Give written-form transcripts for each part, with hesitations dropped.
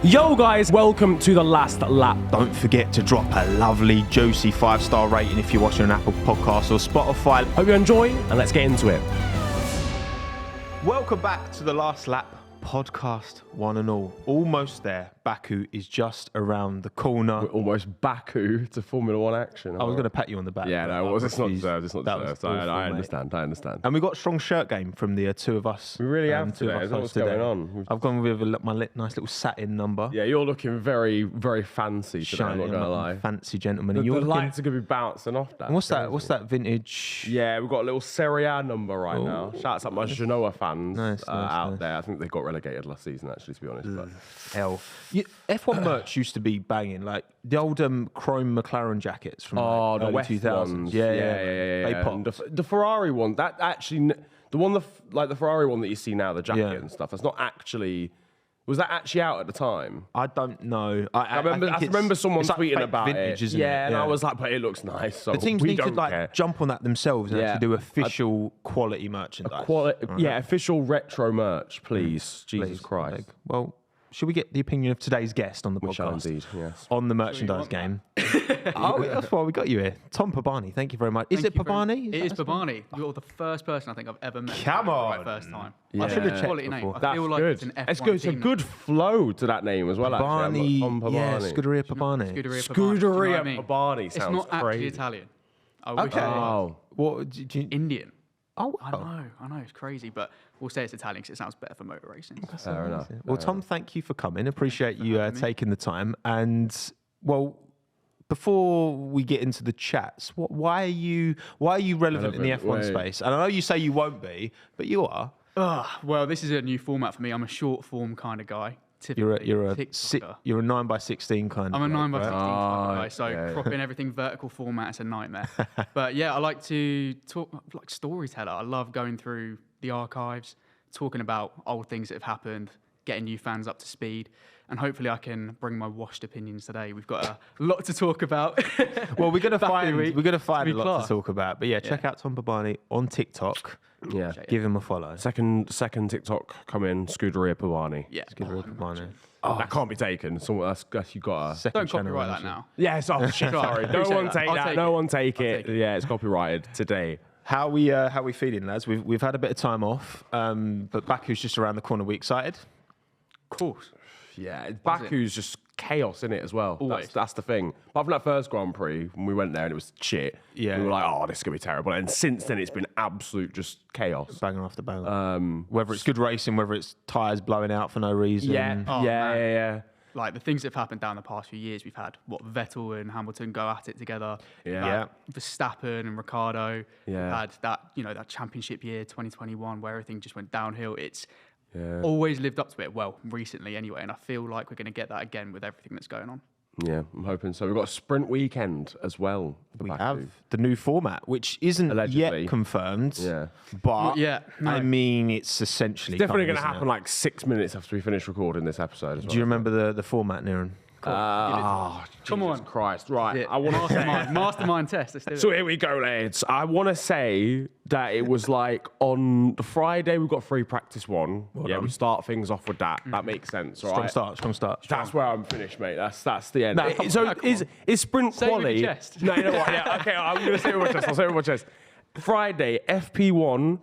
Yo guys, welcome to the last lap. Don't forget to drop a lovely, juicy 5-star rating if you're watching on Apple Podcasts or Spotify. Hope you enjoy, and let's get into it. Welcome back to the last lap podcast, one and all. Almost there. Baku is just around the corner. We're almost Baku to Formula One action. I was going to pat you on the back. Yeah, no, it's not deserved. It's not deserved. I understand. And we got a strong shirt game from the two of us. We really have today. What's going on? I've gone with my nice little satin number. Yeah, you're looking very, very fancy today. I'm not going to lie. Fancy gentleman. The lights are going to be bouncing off that. And what's that vintage? Yeah, we've got a little Serie A number right now. Shouts out my Genoa fans out there. I think they got relegated last season, actually, to be honest. But hell. F1 merch used to be banging, like the old chrome McLaren jackets from the early West 2000s. ones. Yeah. They popped. The Ferrari one, that actually, the Ferrari one that you see now, the jacket and stuff, that's not actually. Was that actually out at the time? I don't know. I remember someone tweeting about vintage, it. Isn't yeah, it? and I was like, but it looks nice. So the teams we need don't to care. jump on that themselves and actually do official quality merchandise. Yeah, official retro merch, please. Jesus Christ. Okay. Well, should we get the opinion of today's guest on the podcast? We shall indeed, yes. On the merchandise game. That's why we got you here. Tom Pabani, thank you very much. Is it Pabani? It is Pabani. You're the first person I think I've ever met. Come on. Right, first time. Yeah. I should have checked Quality before. name. I That's feel like good. it's an F1 It's good. It's a good flow to that name as well, Pabani, actually. Tom Pabani. yeah, Scuderia Pabani. Scuderia Pabani It's sounds not actually crazy. Italian. I wish Okay. it was. What do you... Indian. Oh, I know, it's crazy, but we'll say it's Italian because it sounds better for motor racing. Fair enough. Well, Tom, thank you for coming. Appreciate you taking the time. And well, before we get into the chats, why are you relevant in the F1 space? And I know you say you won't be, but you are. Well, this is a new format for me. I'm a short form kind of guy. You're a TikToker. 9x16 kind of. I'm a 9x16 right? kind of guy, so cropping everything vertical format is a nightmare. But yeah, I like to talk like storyteller. I love going through the archives, talking about old things that have happened, getting new fans up to speed, and hopefully I can bring my washed opinions today. We've got a lot to talk about. Well, we're gonna find a lot to talk about. But yeah, check out Tom Pabani on TikTok. Yeah. Give him a follow. Second TikTok come in, Scuderia Pabani. Yeah. Scuderia Pabani. That can't be taken. That's you got to... Second Don't channel copyright that ownership. now. Yes, oh shit, sorry. No one take that. No one take it. Yeah, it's copyrighted today. How we feeling, lads? We've had a bit of time off, but Baku's just around the corner. We excited? Of course. Yeah, Baku's just chaos in it as well. Always. That's the thing. Apart from that first Grand Prix, when we went there and it was shit, we were like, oh, this is going to be terrible. And since then, it's been absolute just chaos. Banging off the barrel. Whether it's good racing, whether it's tyres blowing out for no reason. Yeah. Like the things that have happened down the past few years, we've had Vettel and Hamilton go at it together. Yeah. Verstappen and Ricciardo. Yeah. We've had that championship year 2021 where everything just went downhill. It's always lived up to it. Well, recently anyway, and I feel like we're going to get that again with everything that's going on. Yeah, I'm hoping so. We've got a sprint weekend as well. We have the new format, which isn't Allegedly. yet confirmed. Yeah. But no. I mean, it's essentially Definitely going to coming, happen like 6 minutes after we finish recording this episode as well. Do you remember the format, Niran? Come on. Christ, right. Yeah. I want to Mastermind test. Let's do it. So here we go, lads. I want to say that it was like on the Friday we got free practice one. We start things off with that. That makes sense, right? Strong start. That's where I'm finished, mate. That's the end. No, So is sprint Say it with quali? your chest. No, you know what? Yeah, okay. I'm going to say it with my chest. I'll say it with my chest. Friday FP1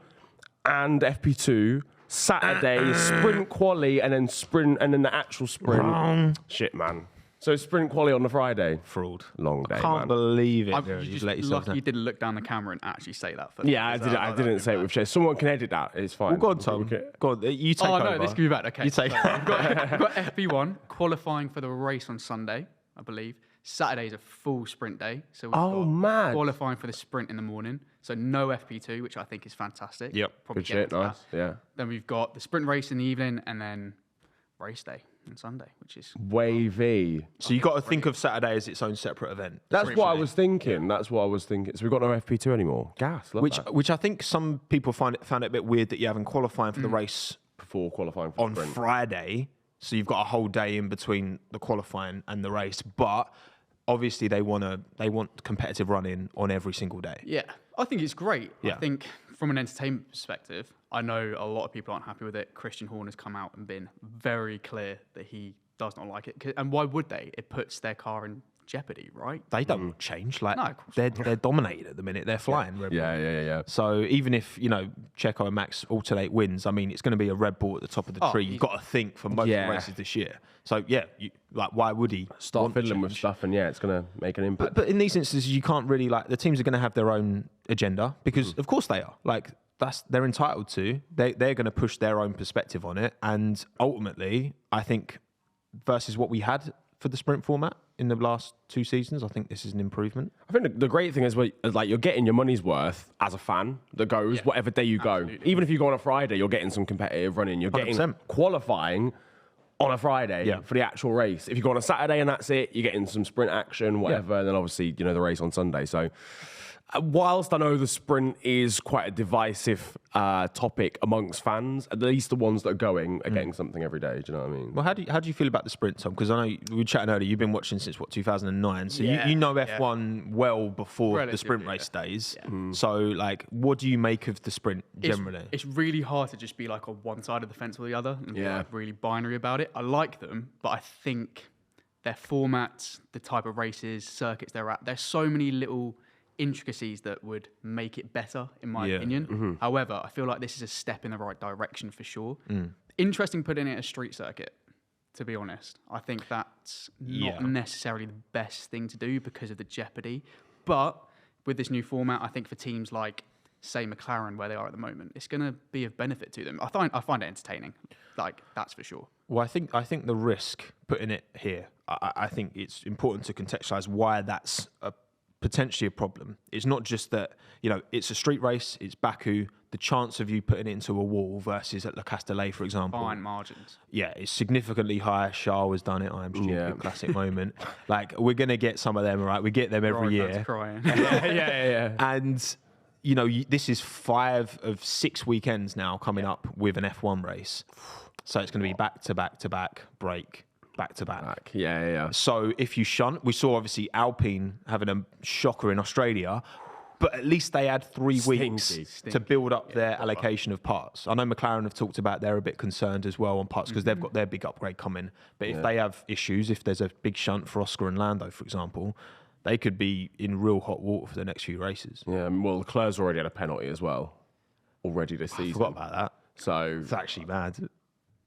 and FP2. Saturday sprint quali and then the actual sprint. Wrong. Shit, man. So sprint quali on the Friday. Fraud. Long day, Can't man. believe it. I'm Niran. just You've let yourself lucky down. you didn't look down the camera and actually say that. Yeah, I didn't say it with chest. Someone can edit that. It's fine. Well, go on, Tom. Go on. You take over. Oh, no, this could be bad. Okay. You take so we've got FP1 qualifying for the race on Sunday, I believe. Saturday is a full sprint day. So we've got mad. qualifying for the sprint in the morning. So no FP2, which I think is fantastic. Yep. Probably Good get shit, into nice. that. Yeah. Then we've got the sprint race in the evening and then race day on Sunday, which is Wavy. So you got to think of Saturday as its own separate event. That's what I was thinking. That's what I was thinking. So we've got no FP2 anymore. Gas. Love that. Which I think some people found it a bit weird that you're having qualifying for the race Before qualifying for on sprint. Friday. So you've got a whole day in between the qualifying and the race, but obviously they want competitive running on every single day. Yeah, I think it's great. Yeah. I think from an entertainment perspective, I know a lot of people aren't happy with it. Christian Horner's come out and been very clear that he does not like it. And why would they? It puts their car in jeopardy, right? They don't change. Like No, of course they're dominated at the minute. They're flying. Red Bull. Yeah. So even if Checo and Max alternate wins, I mean, it's going to be a Red Bull at the top of the tree. You've got to think for most of the races this year. So why would he start fiddling with stuff? And it's going to make an impact. But in these instances, you can't really the teams are going to have their own agenda because of course they are. They're entitled to. They're going to push their own perspective on it, and ultimately, I think versus what we had for the sprint format in the last 2 seasons, I think this is an improvement. I think the great thing is you're getting your money's worth as a fan that goes whatever day you go. Even if you go on a Friday, you're getting some competitive running. You're getting 100%. qualifying on a Friday for the actual race. If you go on a Saturday and that's it, you're getting some sprint action, whatever, and then obviously the race on Sunday. So whilst I know the sprint is quite a divisive topic amongst fans, at least the ones that are going are getting something every day. Do you know what I mean? Well, how do you feel about the sprint, Tom? Because I know we were chatting earlier. You've been watching since 2009, so you know F1 well before the sprint race days. Yeah. So what do you make of the sprint generally? It's really hard to just be on one side of the fence or the other and be really binary about it. I like them, but I think their formats, the type of races, circuits they're at, there's so many little intricacies that would make it better, in my opinion. However, I feel like this is a step in the right direction for sure. Interesting putting it a street circuit, to be honest. I think that's not necessarily the best thing to do because of the jeopardy. But with this new format, I think for teams like, say, McLaren, where they are at the moment, it's going to be of benefit to them. I find it entertaining. That's for sure. Well, I think the risk putting it here, I think it's important to contextualise why that's potentially a problem. It's not just that, it's a street race, it's Baku, the chance of you putting it into a wall versus at Le Castellet, for example. Fine margins. Yeah, it's significantly higher. Charles has done it. I'm stupid. Classic moment. We're going to get some of them, right? We get them every year. Crying. Yeah. And, this is 5 of 6 weekends now coming up with an F1 race. So it's going to be back to back to back, break, back to back. Yeah. So if you shunt, we saw obviously Alpine having a shocker in Australia, but at least they had 3 weeks to build up their allocation of parts. I know McLaren have talked about they're a bit concerned as well on parts because they've got their big upgrade coming. But if they have issues, if there's a big shunt for Oscar and Lando, for example, they could be in real hot water for the next few races. Yeah, well, Leclerc's already had a penalty as well, already this season. I forgot about that. So it's actually mad.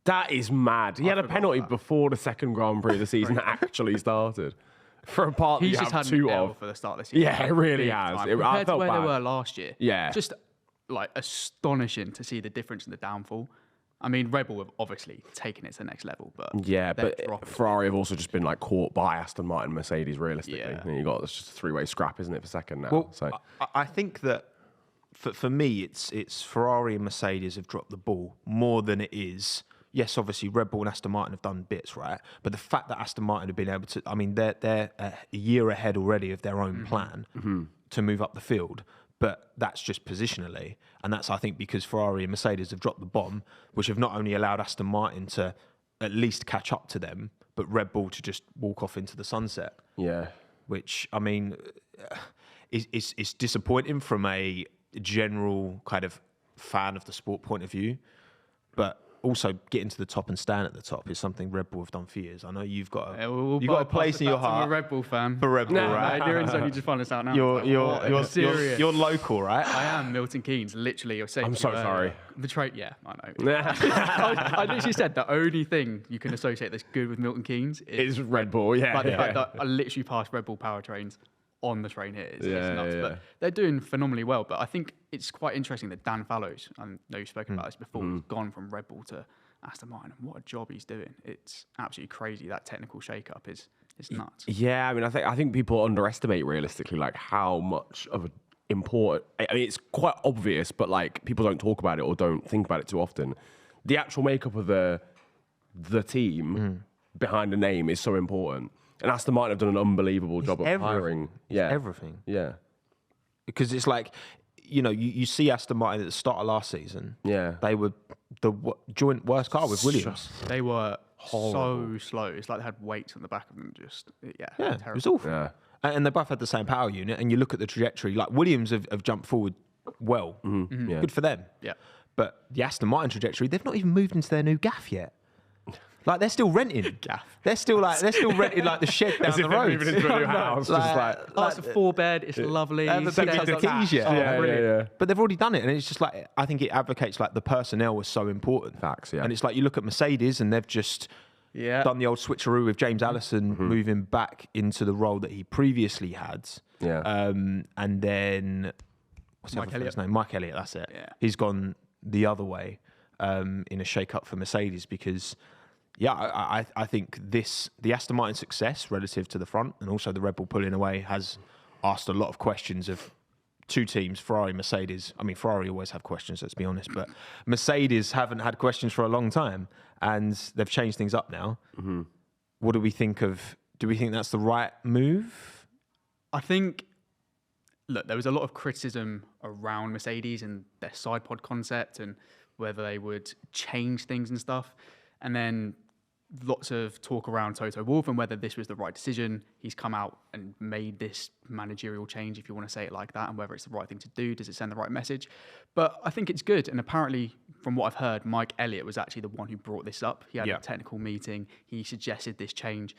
That is mad. He had a penalty before the second Grand Prix of the season actually started. For a part that He's you just have had 2 an L of. for the start of the season. Yeah, it really has. Compared to where they were last year. Yeah. Just astonishing to see the difference in the downfall. I mean, Red Bull have obviously taken it to the next level, but Ferrari have also just been caught by Aston Martin, and Mercedes. Realistically, Yeah. It's just a 3-way scrap, isn't it, for second now? Well, so I think that for me, it's Ferrari and Mercedes have dropped the ball more than it is. Yes, obviously Red Bull and Aston Martin have done bits, right? But the fact that Aston Martin have been able to, I mean, they're a year ahead already of their own plan to move up the field. But that's just positionally. And that's, I think, because Ferrari and Mercedes have dropped the bomb, which have not only allowed Aston Martin to at least catch up to them, but Red Bull to just walk off into the sunset. Yeah. Which, I mean, is disappointing from a general kind of fan of the sport point of view. But also getting to the top and staying at the top is something Red Bull have done for years. I know you've got a place in your heart. I'm a Red Bull fan. For Red Bull, right? Niran's only just found us out now. You're serious. You're local, right? I am Milton Keynes. Literally, you're saying. I'm so sorry. The trait, yeah, I know. I literally said the only thing you can associate that's good with Milton Keynes is Red Bull. Yeah. But the fact that I literally passed Red Bull powertrains on the train here is nuts. But they're doing phenomenally well. But I think it's quite interesting that Dan Fallows, I know you've spoken about this before, has gone from Red Bull to Aston Martin. What a job he's doing. It's absolutely crazy. That technical shake-up is nuts. Yeah, I mean, I think people underestimate realistically how much of an important. I mean, it's quite obvious, but people don't talk about it or don't think about it too often. The actual makeup of the team behind the name is so important. And Aston Martin have done an unbelievable job of hiring. Yeah, everything. Yeah, because it's you see Aston Martin at the start of last season. Yeah, they were the joint worst car with Williams. They were so slow. It's like they had weights on the back of them. It was awful. Yeah. And they both had the same power unit. And you look at the trajectory. Williams have jumped forward well. Yeah. Good for them. Yeah. But the Aston Martin trajectory, they've not even moved into their new gaff yet. Like they're still renting. They're still renting like the shed down the road. Moving into a new house, just like Oh, it's a 4-bed. It's lovely. But they get the keys yet. yeah. But they've already done it, and it's just like I think it advocates like the personnel was so important. Facts, yeah. And it's like you look at Mercedes, and they've just done the old switcheroo with James Allison moving back into the role that he previously had. Yeah. And then what's Mike his name? Mike Elliott. That's it. Yeah. He's gone the other way in a shake-up for Mercedes because. Yeah, I think the Aston Martin success relative to the front and also the Red Bull pulling away has asked a lot of questions of two teams, Ferrari, Mercedes. I mean, Ferrari always have questions, let's be honest, but Mercedes haven't had questions for a long time and they've changed things up now. What do we think do we think that's the right move? I think, look, there was a lot of criticism around Mercedes and their side pod concept and whether they would change things and stuff. And then lots of talk around Toto Wolff and whether this was the right decision. He's come out and made this managerial change, if you want to say it like that, and whether it's the right thing to do. Does it send the right message? But I think it's good. And apparently, from what I've heard, Mike Elliott was actually the one who brought this up. He had a technical meeting. He suggested this change.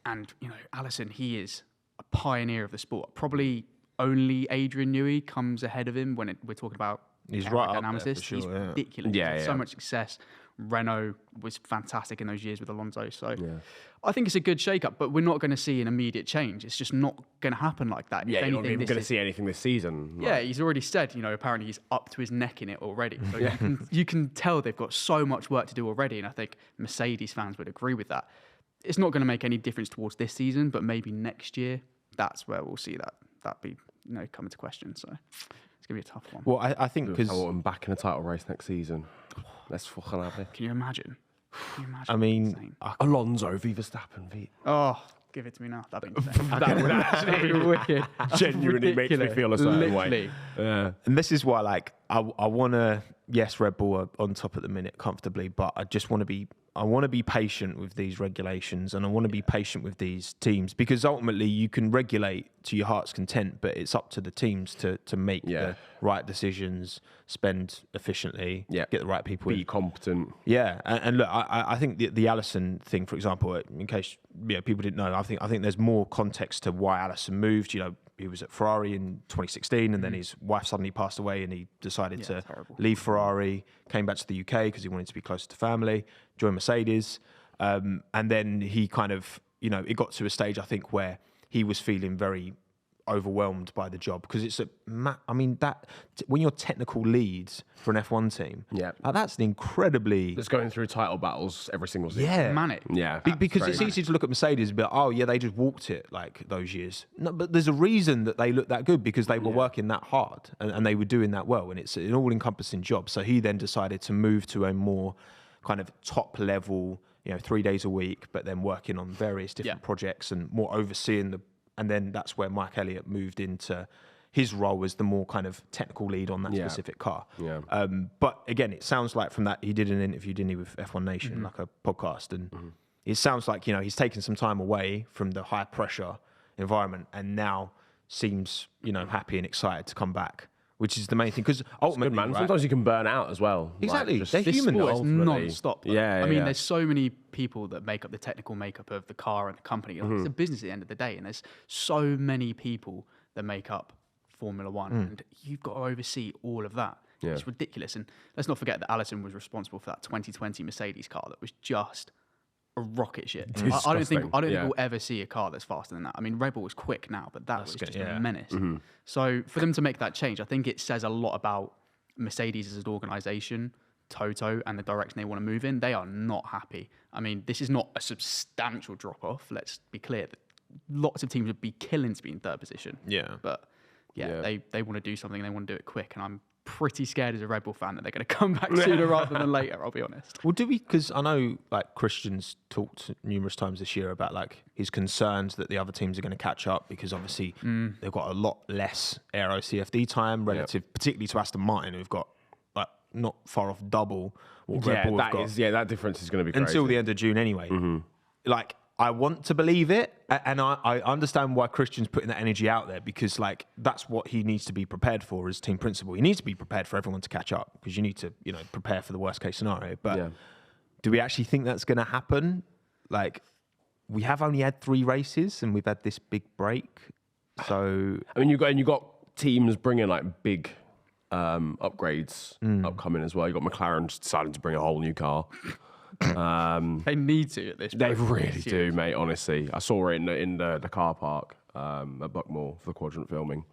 And, Allison, he is a pioneer of the sport. Probably only Adrian Newey comes ahead of him when we're talking about He's right up there for He's sure, ridiculous. Yeah, So much success. Renault was fantastic in those years with Alonso. So I think it's a good shake-up, but we're not going to see an immediate change. It's just not going to happen like that. Yeah, you're not even going to see anything this season. Yeah, he's already said, apparently he's up to his neck in it already. So you can tell they've got so much work to do already, and I think Mercedes fans would agree with that. It's not going to make any difference towards this season, but maybe next year, that's where we'll see that be come into question. So it's going to be a tough one. Well, I think because I'm back in a title race next season. Let's fucking have it. Can you imagine? I mean, Insane. Alonso v Verstappen. Oh, give it to me now. That'd be insane. That would actually be wicked. Genuinely makes me feel a certain way. and this is why, like, I want to. Yes, Red Bull are on top at the minute comfortably, but I just want to be. I want to be patient with these regulations, and I want to be patient with these teams because ultimately you can regulate to your heart's content, but it's up to the teams to make the right decisions, spend efficiently, get the right people, be competent. Yeah, and look, I think the Allison thing, for example, in case people didn't know, I think there's more context to why Allison moved. He was at Ferrari in 2016, and then his wife suddenly passed away, and he decided to leave Ferrari, came back to the UK because he wanted to be closer to family, joined Mercedes, and then he kind of, it got to a stage, I think, where he was feeling very overwhelmed by the job because it's when you're technical leads for an F1 team, that's an incredibly It's going through title battles every single season. Yeah, manic. Yeah, because it's easy to look at Mercedes and be like, they just walked it like those years. No, but there's a reason that they look that good because they were working that hard and they were doing that well, and it's an all-encompassing job. So he then decided to move to a more kind of top level, 3 days a week, but then working on various different projects and more overseeing the. And then that's where Mike Elliott moved into his role as the more kind of technical lead on that specific car. Yeah. But again, it sounds like from that, he did an interview, didn't he, with F1 Nation, like a podcast. And it sounds like, he's taken some time away from the high pressure environment and now seems, happy and excited to come back, which is the main thing. Because ultimately, man, sometimes you can burn out as well. Exactly. Like, they're human. Sport is non-stop. Yeah, I mean, there's so many people that make up the technical makeup of the car and the company. It's a business at the end of the day, and there's so many people that make up Formula One, and you've got to oversee all of that. Yeah. It's ridiculous. And let's not forget that Allison was responsible for that 2020 Mercedes car that was just a rocket ship. I don't think we'll ever see a car that's faster than that. I mean, Red Bull was quick now, but that was just a menace. So for them to make that change, I think it says a lot about Mercedes as an organisation, Toto, and the direction they want to move in. They are not happy. I mean, this is not a substantial drop-off. Let's be clear. Lots of teams would be killing to be in third position. Yeah. But they want to do something. They want to do it quick. And I'm pretty scared as a Red Bull fan that they're going to come back sooner rather than later, I'll be honest. Well, do we? Because I know like Christian's talked numerous times this year about like his concerns that the other teams are going to catch up because obviously they've got a lot less aero CFD time relative, particularly to Aston Martin, who've got like not far off double what Red Bull have got. That difference is going to be crazy. Until the end of June anyway. Like, I want to believe it, and I understand why Christian's putting that energy out there because, like, that's what he needs to be prepared for as team principal. He needs to be prepared for everyone to catch up because you need to, prepare for the worst case scenario. But do we actually think that's going to happen? Like, we have only had 3 races and we've had this big break. So I mean, you got teams bringing like big upgrades upcoming as well. You got McLaren deciding to bring a whole new car. They need to at this point. They really do, mate. Honestly, I saw it in the car park at Buckmore for the quadrant filming.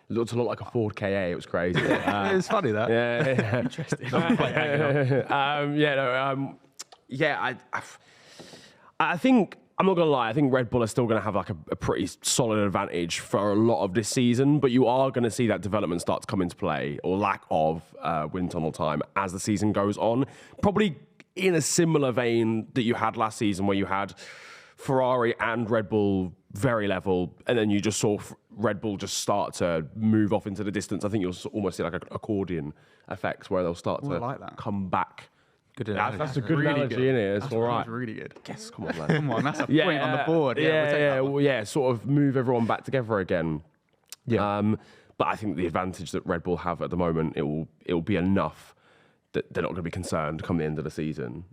It looked a lot like a Ford KA. It was crazy. it's funny that. Yeah. Interesting. I think, I'm not gonna lie, I think Red Bull are still gonna have like a pretty solid advantage for a lot of this season, but you are gonna see that development start to come into play, or lack of wind tunnel time as the season goes on. Probably in a similar vein that you had last season, where you had Ferrari and Red Bull very level, and then you just saw Red Bull just start to move off into the distance. I think you'll almost see like an accordion effects where they'll start to come back. Good analogy. That's a good analogy, isn't it? It's all right. Really good. Yes, come on, man. Come on, that's a point on the board. Sort of move everyone back together again. Yeah. But I think the advantage that Red Bull have at the moment, it will be enough that they're not going to be concerned come the end of the season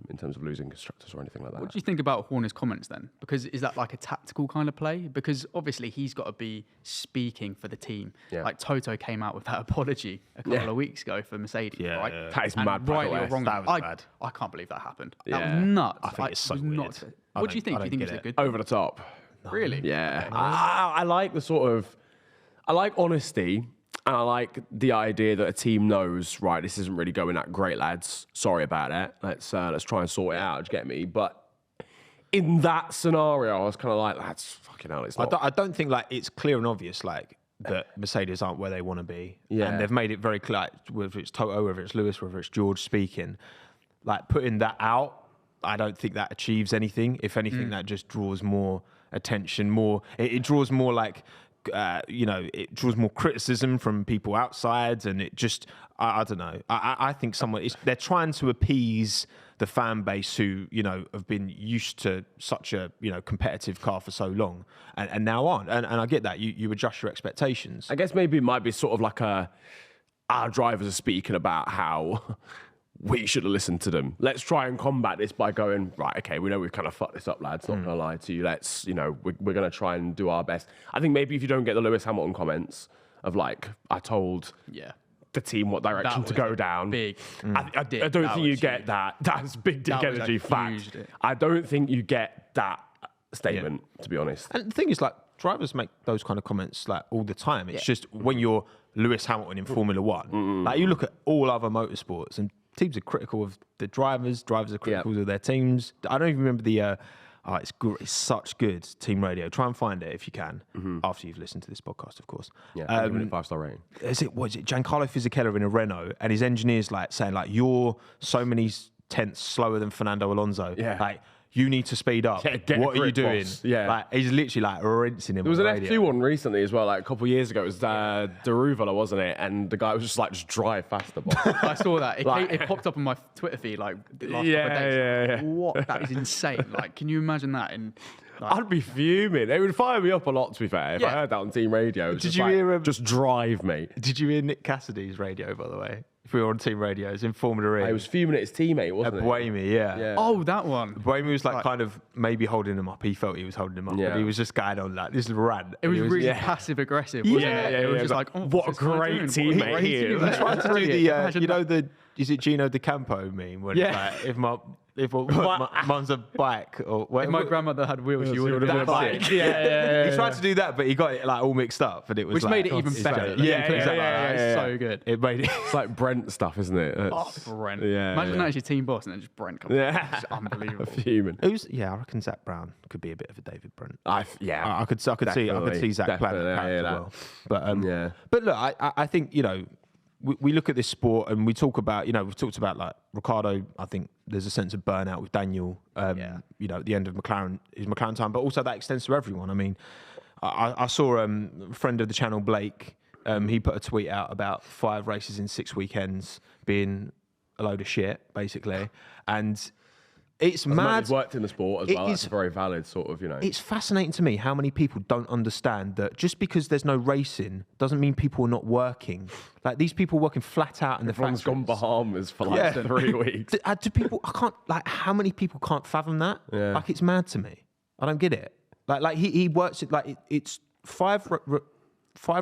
in terms of losing constructors or anything like that. What do you think about Horner's comments then? Because is that like a tactical kind of play? Because obviously he's got to be speaking for the team. Yeah. Like Toto came out with that apology a couple of weeks ago for Mercedes, right? Yeah. That is And mad, by the right way. or wrong, That was mad. I can't believe that happened. Yeah. That was nuts. I think it's so it was weird. not- What do you think? Do you think it's a good Over the top. Really? Yeah. I like the sort of, I like honesty. And I like the idea that a team knows, right, this isn't really going that great, lads. Sorry about that. Let's try and sort it out. Do you get me? But in that scenario, I was kind of like, that's fucking hell. It's not. I don't think like it's clear and obvious like that Mercedes aren't where they want to be. Yeah. And they've made it very clear, like, whether it's Toto, whether it's Lewis, whether it's George speaking, like putting that out, I don't think that achieves anything. If anything, that just draws more attention, it draws more like, it draws more criticism from people outside, and it just, I don't know. I think they're trying to appease the fan base who, have been used to such a, competitive car for so long and now aren't. And I get that. You adjust your expectations. I guess maybe it might be sort of like our drivers are speaking about how we should have listened to them. Let's try and combat this by going, right, okay, we know we've kind of fucked this up, lads. Not going to lie to you. Let's, we're going to try and do our best. I think maybe if you don't get the Lewis Hamilton comments of like, I told the team what direction to go down. Big. I don't think you get that. That's big dick energy fact. I don't think you get that statement, to be honest. And the thing is, like, drivers make those kind of comments like all the time. It's just when you're Lewis Hamilton in Formula One, like you look at all other motorsports and teams are critical of the drivers are critical of their teams. I don't even remember it's such good team radio. Try and find it if you can after you've listened to this podcast, of course. Yeah, 5-star rating. Is it Giancarlo Fisichella in a Renault, and his engineer's like saying like, you're so many tenths slower than Fernando Alonso. Yeah. Like, you need to speed up. Get what are you doing? boss. Yeah. Like, he's literally like rinsing him. There was on an the F2 radio. one recently as well, like a couple of years ago. It was Deruvala, wasn't it? And the guy was just like, just drive faster, boss. I saw that. It popped up on my Twitter feed like the last couple of days. Yeah. What? That is insane. Like, can you imagine that? I'd be fuming. It would fire me up a lot, to be fair, if I heard that on team radio. Did you hear just drive, mate. Did you hear Nick Cassidy's radio, by the way? If we were on team radios in Formula E. He was fuming at his teammate, wasn't it? Buemi, yeah. Oh, that one. Buemi was like kind of maybe holding him up. He felt he was holding him up, but he was just going on like this rant. It was really passive aggressive, wasn't it? It was just like, oh, what a great teammate he is. He tried to do the, is it Gino D'Acampo meme? When it's like, if mine's a bike, or if my grandmother had wheels, she would have been a bike. He tried to do that, but he got it like all mixed up, and it was which made it even better. It's so good. It made it. It's like Brent stuff, isn't it? Brent. Yeah. Imagine that as your team boss, and then just Brent comes. Yeah, it's unbelievable. Fuming. I reckon Zach Brown could be a bit of a David Brent. I could see Zach playing that character as well. But look, I think we look at this sport and we talk about, we've talked about like Ricciardo. I think there's a sense of burnout with Daniel, at the end of his McLaren time, but also that extends to everyone. I mean, I saw a friend of the channel, Blake, he put a tweet out about 5 races in 6 weekends being a load of shit, basically. And It's As a man mad. who's worked in the sport as well. It's a very valid sort of, It's fascinating to me how many people don't understand that just because there's no racing doesn't mean people are not working. Like these people working flat out in the factories. Everyone's gone Bahamas for like 3 weeks. Do people? I can't. Like, how many people can't fathom that? Yeah. Like, it's mad to me. I don't get it. Like he works it. Like it's five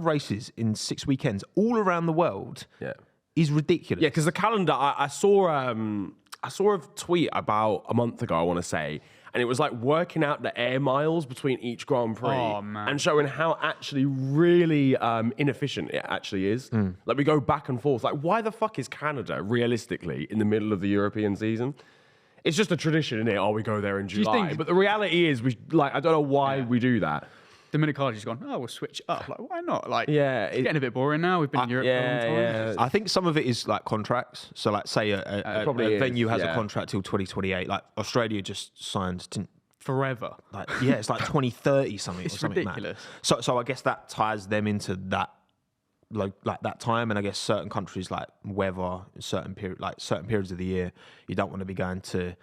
races in 6 weekends all around the world. Yeah. Is ridiculous. Yeah, because the calendar, I saw a tweet about a month ago, I want to say, and it was like working out the air miles between each Grand Prix and showing how actually really inefficient it actually is. Like we go back and forth. Like why the fuck is Canada realistically in the middle of the European season? It's just a tradition, isn't it? Oh, we go there in July. But the reality is, I don't know why we do that. Dominicali's gone, oh, we'll switch up. Like, why not? Like, yeah, it's getting a bit boring now. We've been in Europe for a long time. I think some of it is like contracts. So, like, say a venue has a contract till 2028. Like, Australia just signed forever. Like, it's like 2030 something. It's or something ridiculous. Mad. So I guess that ties them into that, like that time. And I guess certain countries, like weather, certain periods of the year, you don't want to be going to.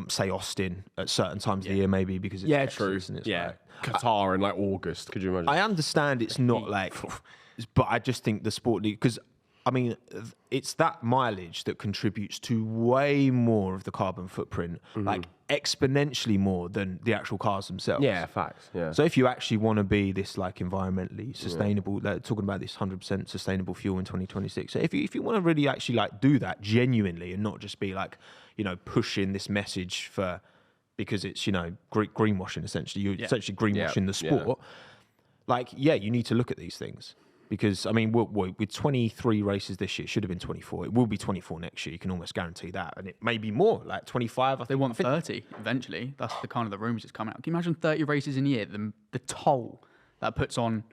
Say Austin at certain times of the year, maybe because it's true. And it's like, Qatar in like August. Could you imagine? I understand it's not like, but I just think the sport league, because I mean, it's that mileage that contributes to way more of the carbon footprint, like exponentially more than the actual cars themselves. Yeah, facts. Yeah. So if you actually want to be this like environmentally sustainable, like, talking about this 100% sustainable fuel in 2026. So if you want to really actually like do that genuinely and not just be like, pushing this message because it's, greenwashing essentially. You're essentially greenwashing the sport. Like, you need to look at these things. Because, I mean, with 23 races this year, it should have been 24. It will be 24 next year. You can almost guarantee that. And it may be more, like 25. They want 30 eventually. That's the kind of the rumours that's coming out. Can you imagine 30 races in a year? The toll that puts on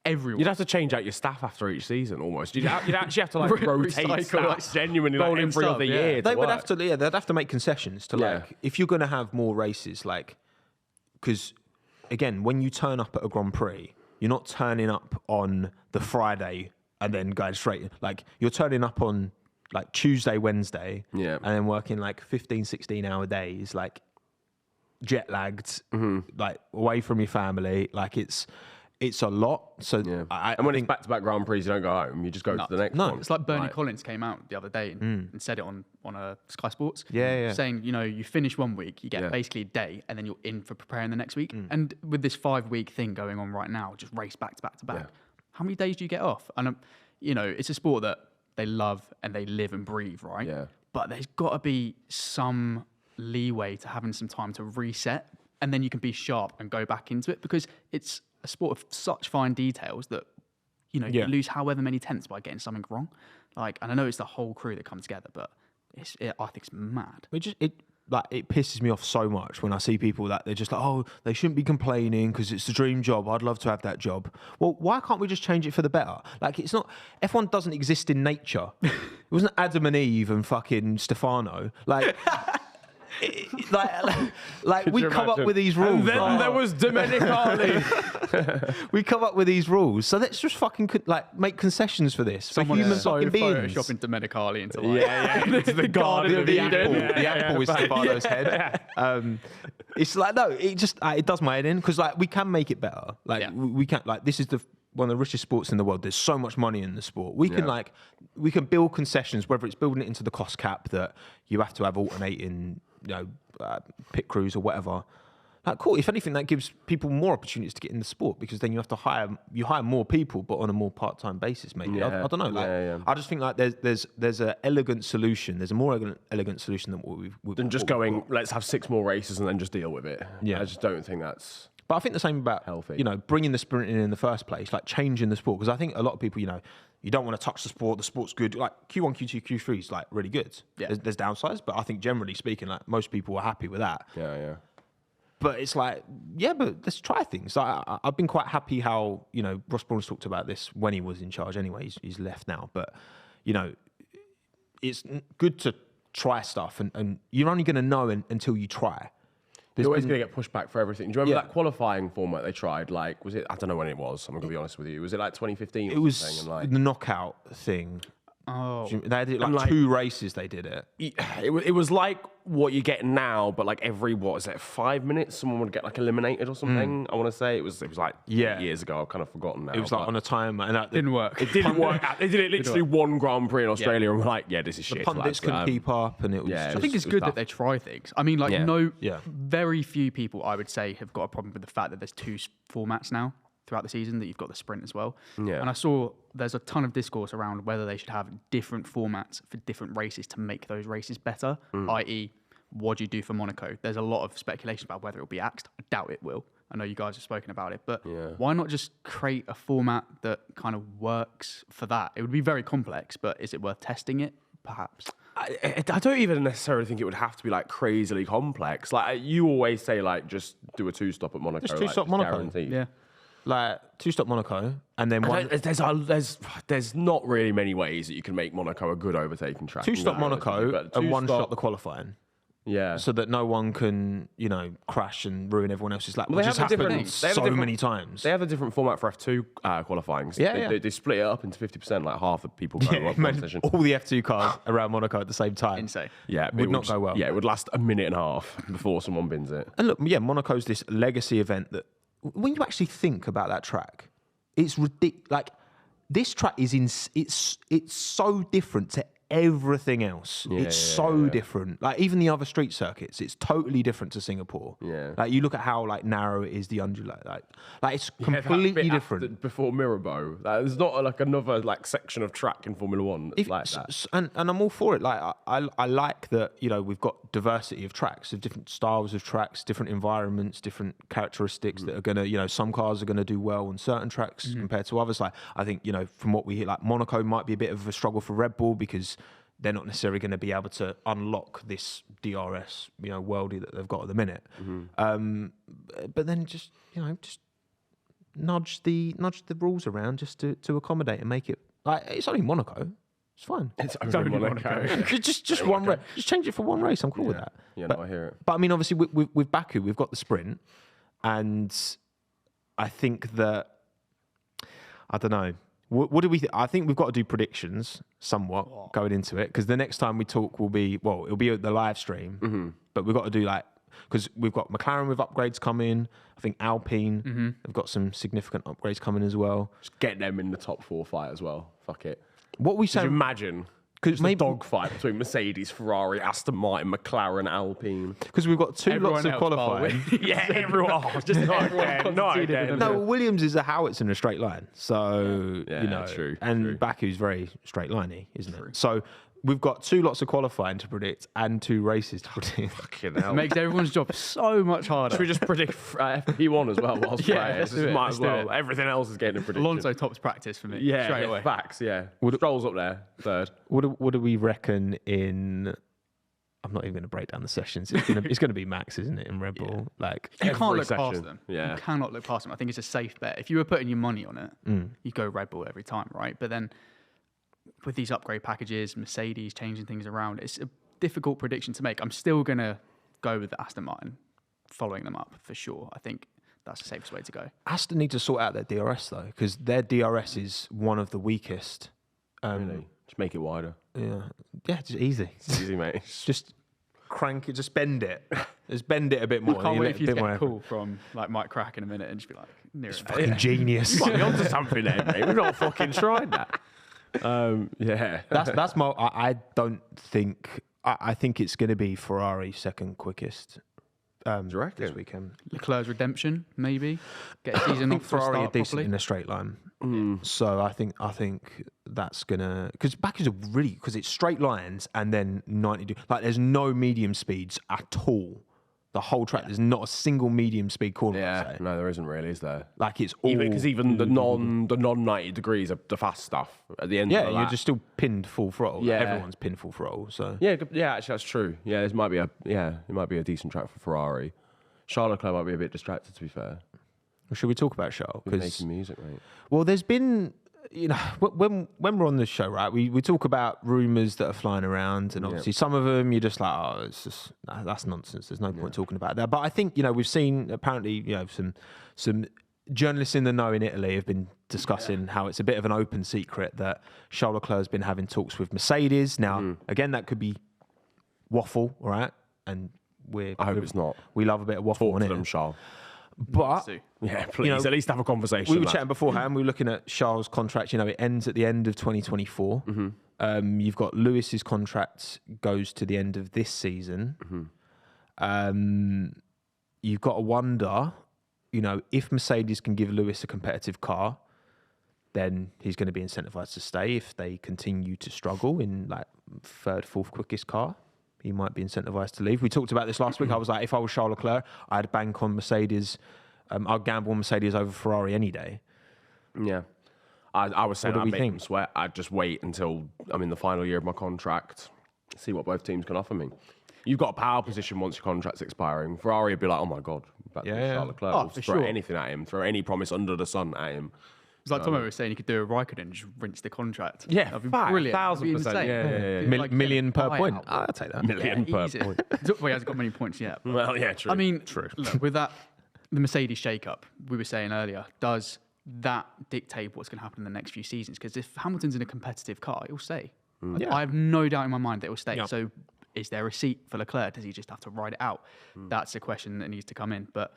everyone. You'd have to change out your staff after each season almost. You'd actually have to like rotate staff genuinely like every other year. They would have to, they'd have to make concessions to like, if you're going to have more races, like, because again, when you turn up at a Grand Prix, you're not turning up on the Friday and then going straight. Like, you're turning up on like Tuesday, Wednesday, and then working like 15, 16-hour days, like jet lagged, like away from your family. Like, it's a lot. So and when it's back-to-back Grand Prix, you don't go home. You just go to the next one. It's like Bernie Collins came out the other day and said it on Sky Sports. Saying, you finish 1 week, you get basically a day, and then you're in for preparing the next week. And with this 5-week thing going on right now, just race back to back to back. How many days do you get off? And, it's a sport that they love and they live and breathe, right? Yeah. But there's got to be some leeway to having some time to reset, and then you can be sharp and go back into it, because it's a sport of such fine details that, you lose however many tenths by getting something wrong. Like, and I know it's the whole crew that come together, but I think it's mad. It pisses me off so much when I see people that they're just like, oh, they shouldn't be complaining because it's the dream job. I'd love to have that job. Well, why can't we just change it for the better? Like, it's not, F1 doesn't exist in nature. It wasn't Adam and Eve and fucking Stefano. Like, like we come up with these rules. And then there was Domenicali. We come up with these rules, so let's just fucking make concessions for this. For human fucking beings. Photoshopping Domenicali into like it's the Garden of Eden. The apple is Stefano's head. It's like, no, it does my head in, because like we can make it better. Like we can, like, this is one of the richest sports in the world. There's so much money in the sport. We can build concessions, whether it's building it into the cost cap that you have to have alternating, pit crews or whatever. Like, cool. If anything, that gives people more opportunities to get in the sport, because then you have to hire more people, but on a more part-time basis, maybe. I don't know. Like, I just think like there's an elegant solution. There's a more elegant solution than what we've than just going, let's have 6 more races and then just deal with it. Yeah, I just don't think that's. But I think the same about healthy. Bringing the sprint in the first place, like changing the sport, because I think a lot of people, you don't want to touch the sport. The sport's good. Like Q1, Q2, Q3 is like really good. Yeah. There's downsides, but I think generally speaking, like most people are happy with that. Yeah. But it's like, but let's try things. I've been quite happy how, Ross Brawn's talked about this when he was in charge anyway. He's left now. But, it's good to try stuff, and you're only going to know until you try. You're always going to get pushback for everything. Do you remember that qualifying format they tried? Like, was it, I don't know when it was, I'm going to be honest with you. Was it like 2015 or it was something? And like, the knockout thing. Oh, They did like 2 races. They did it. It was like what you get now, but like every 5 minutes, someone would get like eliminated or something. I want to say it was like years ago. I've kind of forgotten now. It was like on a timer, and that didn't work. It didn't work. They did it literally one Grand Prix in Australia, and we're like, this is shit. The pundits couldn't keep up, and it was. I think it's good that they try things. I mean, like Yeah. very few people I would say have got a problem with the fact that there's 2 formats now throughout the season, that you've got the sprint as well. Yeah. And I saw there's a ton of discourse around whether they should have different formats for different races to make those races better, i.e., what do you do for Monaco? There's a lot of speculation about whether it will be axed. I doubt it will. I know you guys have spoken about it, but why not just create a format that kind of works for that? It would be very complex, but is it worth testing it? Perhaps. I don't even necessarily think it would have to be like crazily complex. Like you always say, like just do a 2-stop at Monaco. Just 2-stop Monaco. Guaranteed. Yeah. Like 2-stop Monaco, and then one. There's not really many ways that you can make Monaco a good overtaking track. 2-stop Monaco and 1-stop the qualifying. Yeah. So that no one can, crash and ruin everyone else's lap. Well, Which has happened so many times. They have a different format for F2 qualifying. They split it up into 50%, like half the people go up one session. All the F2 cars around Monaco at the same time. Insane. Yeah, would not go well. Yeah, it would last a minute and a half before someone bins it. And look, Monaco's this legacy event that, when you actually think about that track, it's ridiculous. Like, this track is it's so different to everything else. It's so different. Like, even the other street circuits, it's totally different to Singapore. Yeah. Like, you look at how narrow it is, the undulate. Like it's completely different. Before Mirabeau, there's not like another section of track in Formula One that's like that. And I'm all for it. Like, I like that. We've got diversity of tracks, of different styles of tracks, different environments, different characteristics that are gonna. Some cars are gonna do well on certain tracks compared to others. Like, I think from what we hear, like Monaco might be a bit of a struggle for Red Bull because they're not necessarily going to be able to unlock this DRS, worldie that they've got at the minute. But then just nudge the rules around just to accommodate and make it like it's only Monaco. It's fine. It's only Monaco. just one race. Just change it for one race. I'm cool with that. Yeah, I hear it. But I mean, obviously with Baku, we've got the sprint, and I think that I don't know. What do we think? I think we've got to do predictions somewhat going into it, because the next time we talk will be, it'll be the live stream, but we've got to do because we've got McLaren with upgrades coming. I think Alpine have got some significant upgrades coming as well. Just get them in the top 4 fight as well. Fuck it. What we say? Imagine. Because maybe a dogfight between Mercedes, Ferrari, Aston Martin, McLaren, Alpine. Because we've got lots of qualifying. Everyone. Just No, Williams is a howitzer in a straight line. So, true. And Baku's very straight liney, isn't it? So we've got 2 lots of qualifying to predict and 2 races to predict. Fucking hell. It makes everyone's job so much harder. Should we just predict FP1 as well whilst playing? Let's do it. Might as well. Everything else is getting a prediction. Alonso tops practice for me. Yeah, straight away. Facts, yeah. Stroll's up there, 3rd. What do we reckon in... I'm not even going to break down the sessions. It's going to be Max, isn't it, in Red Bull? Like, you can't look session. past them. Yeah. You cannot look past them. I think it's a safe bet. If you were putting your money on it, you go Red Bull every time, right? But then with these upgrade packages, Mercedes changing things around, it's a difficult prediction to make. I'm still going to go with the Aston Martin, following them up for sure. I think that's the safest way to go. Aston need to sort out their DRS, though, because their DRS is one of the weakest. Really? Just make it wider. Yeah, just easy. It's easy, mate. Just crank it, just bend it. Just bend it a bit more. I can't wait for you to get a call from Mike Crack in a minute and just be like, Niran. Fucking genius. You might be onto something there, mate. We've not fucking tried that. That's my. I don't think. I think it's going to be Ferrari second quickest. This weekend. Leclerc's redemption, maybe. Get a season off. Ferrari are decent properly. in a straight line. So I think that's gonna, because Baku's because it's straight lines and then 90. There's no medium speeds at all. The whole track, there's not a single medium speed corner. Yeah, no, there isn't really, is there? It's all because even the non 90 degrees are the fast stuff at the end. Yeah, of the you're lap. just still pinned full throttle. Yeah. Everyone's pinned full throttle. So yeah, actually that's true. Yeah, it might be a decent track for Ferrari. Charles Leclerc might be a bit distracted, to be fair. Well, should we talk about Charles? He's making music, mate. Well, there's been, when we're on this show, right, we talk about rumours that are flying around, and obviously some of them you're just like, it's just, that's nonsense. There's no point talking about that. But I think, we've seen apparently, some journalists in the know in Italy have been discussing how it's a bit of an open secret that Charles Leclerc has been having talks with Mercedes. Now, again, that could be waffle, all right? And I hope it's not. We love a bit of waffle Talk on to it. them, Charles. But Yeah, please, at least have a conversation. we were chatting beforehand. We were looking at Charles' contract. It ends at the end of 2024. You've got Lewis's contract goes to the end of this season. You've got to wonder, if Mercedes can give Lewis a competitive car, then he's going to be incentivized to stay. If they continue to struggle in like third, fourth quickest car, he might be incentivized to leave. We talked about this last week. I was like, if I was Charles Leclerc, I'd bank on Mercedes. I'd gamble on Mercedes over Ferrari any day. Yeah. I was saying What do I'd we make think? them sweat. I'd just wait until I'm in the final year of my contract, see what both teams can offer me. You've got a power position once your contract's expiring. Ferrari would be like, oh my God, back to Charles Leclerc. We'll throw anything at him, throw any promise under the sun at him. It's like Tommo was saying, you could do a Raikkonen and just rinse the contract. Yeah, That'd be fact, brilliant. 1000%. That'd be insane. Yeah. Like, Million per buy point. out. I'll take that. Million per easy. point. Well, he hasn't got many points yet. Well, yeah, true. I mean, true. Look, with that, the Mercedes shake-up we were saying earlier, does that dictate what's going to happen in the next few seasons? Because if Hamilton's in a competitive car, he'll stay. Yeah. I have no doubt in my mind that he'll stay. Yeah. So is there a seat for Leclerc? Does he just have to ride it out? That's a question that needs to come in. But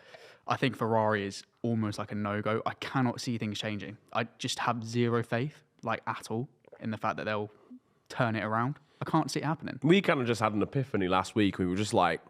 I think Ferrari is almost like a no-go. I cannot see things changing. I just have zero faith, like at all, in the fact that they'll turn it around. I can't see it happening. We kind of just had an epiphany last week. We were just like,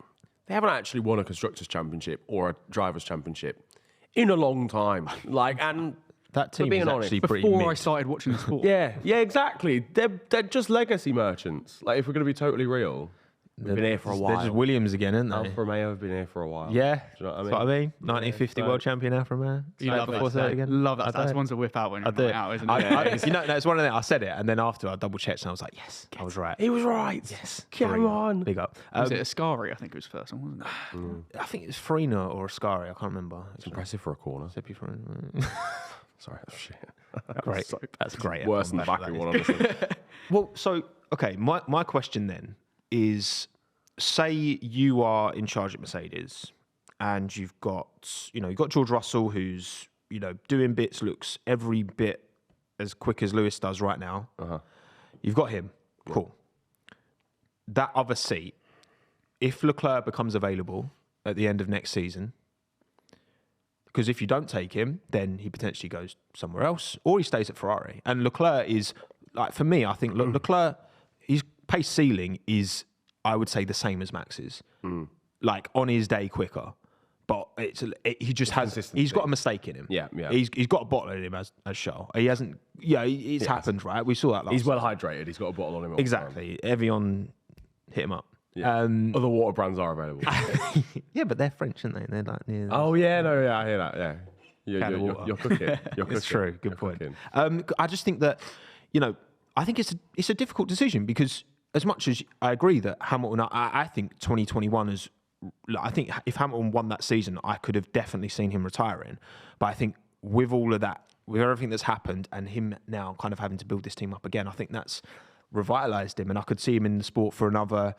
they haven't actually won a Constructors' Championship or a Drivers' Championship in a long time. And That team being is honest, actually pretty Before I mid. started watching the sport. yeah, exactly. They're just legacy merchants. Like, if we're going to be totally real, we've been here for a They're while. just Williams again, aren't they? Alfa Romeo have been here for a while. Yeah, Do you know what I that's what I mean. 1950 so- world champion Alfa Romeo. You love before that. 30 again. Love that. I That's do. one to whip out when I you're do. out, isn't it? No, it's one of them. I said it, and then after I double checked, and I was like, yes, I was right. He was right. Yes, Come on. Big up. Was it Ascari? I think it was first one, wasn't it? I think it was Farina or Ascari. I can't remember. It's impressive for a corner. Seppi Farina. Sorry, that's shit. Great. That's great. Worse than the Baku one, honestly. Well, so okay, my question then is, say you are in charge at Mercedes, and you've got George Russell, who's doing bits, looks every bit as quick as Lewis does right now. You've got him, cool. That other seat, if Leclerc becomes available at the end of next season, because if you don't take him, then he potentially goes somewhere else, or he stays at Ferrari. And Leclerc is, like, for me, I think Leclerc, his pace ceiling is, I would say, the same as Max's. Like, on his day quicker. But he just has, he's got a mistake in him. Yeah. He's got a bottle in him as Charles. He hasn't, it's happened, right? We saw that last He's well hydrated. He's got a bottle on him. All Exactly. Evian hit him up. Yeah. Other water brands are available. Yeah, but they're French, aren't they? They're like near. Oh, yeah, no, yeah, I hear that, yeah. You're cooking. It's true. Good point. Cooking. I just think that, I think it's a difficult decision because as much as I agree that Hamilton, I think 2021 is, I think if Hamilton won that season, I could have definitely seen him retiring. But I think with all of that, with everything that's happened and him now kind of having to build this team up again, I think that's revitalized him, and I could see him in the sport for another,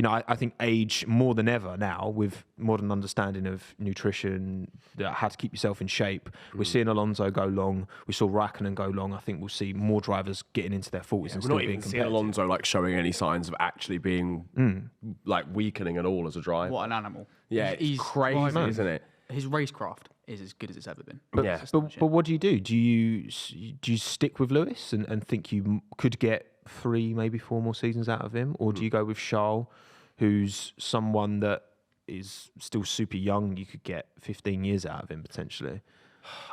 I think age more than ever now with modern understanding of nutrition, how to keep yourself in shape. We're seeing Alonso go long. We saw Raikkonen go long. I think we'll see more drivers getting into their 40s and We're still not being even seeing competitive. Alonso like showing any signs of actually being like weakening at all as a driver. What an animal. Yeah, it's crazy, driving- isn't it? His racecraft is as good as it's ever been. Yeah. But what do you do? Do you stick with Lewis and think you could get 3, maybe 4 more seasons out of him? Or do you go with Charles, who's someone that is still super young? You could get 15 years out of him potentially.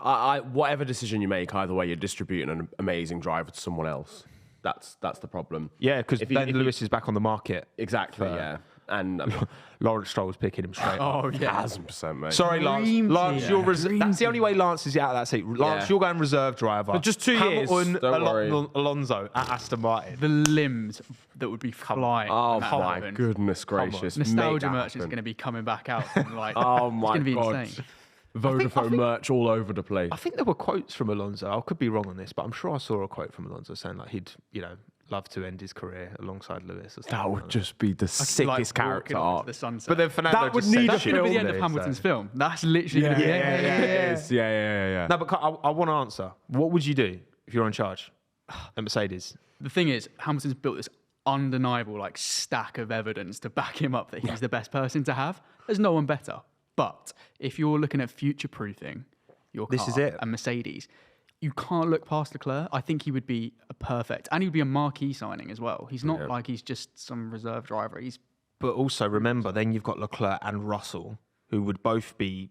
Whatever decision you make, either way, you're distributing an amazing driver to someone else. That's the problem. Yeah, because then Lewis is back on the market. Exactly, yeah. And Lawrence Stroll's picking him straight. Oh, yeah. 1000%, mate. Sorry, Lance. Dream Lance, team. you're Dream that's the team. only way Lance is out of that seat. Lance, Yeah. you're going reserve driver. For just 2 years, Hamilton, don't worry. Alonso at Aston Martin. The limbs that would be flying. Oh when that my happened. goodness gracious! Nostalgia Make that merchant's happen. going to be coming back out. And like, Oh my it's going to be god! insane. Vodafone merch all over the place. I think there were quotes from Alonso. I could be wrong on this, but I'm sure I saw a quote from Alonso saying like he'd, love to end his career alongside Lewis. Or That would just be the sickest character arc. The sunset. But then Fernando That would just need said a That's going to be the end of so- Hamilton's film. That's literally going to be It is. Yeah. No, but I want to answer. What would you do if you're in charge at Mercedes? The thing is, Hamilton's built this undeniable like stack of evidence to back him up that he's the best person to have. There's no one better. But if you're looking at future-proofing your car This is it. and Mercedes, you can't look past Leclerc. I think he would be a perfect, and he'd be a marquee signing as well. He's not like he's just some reserve driver. He's But also remember, then you've got Leclerc and Russell, who would both be,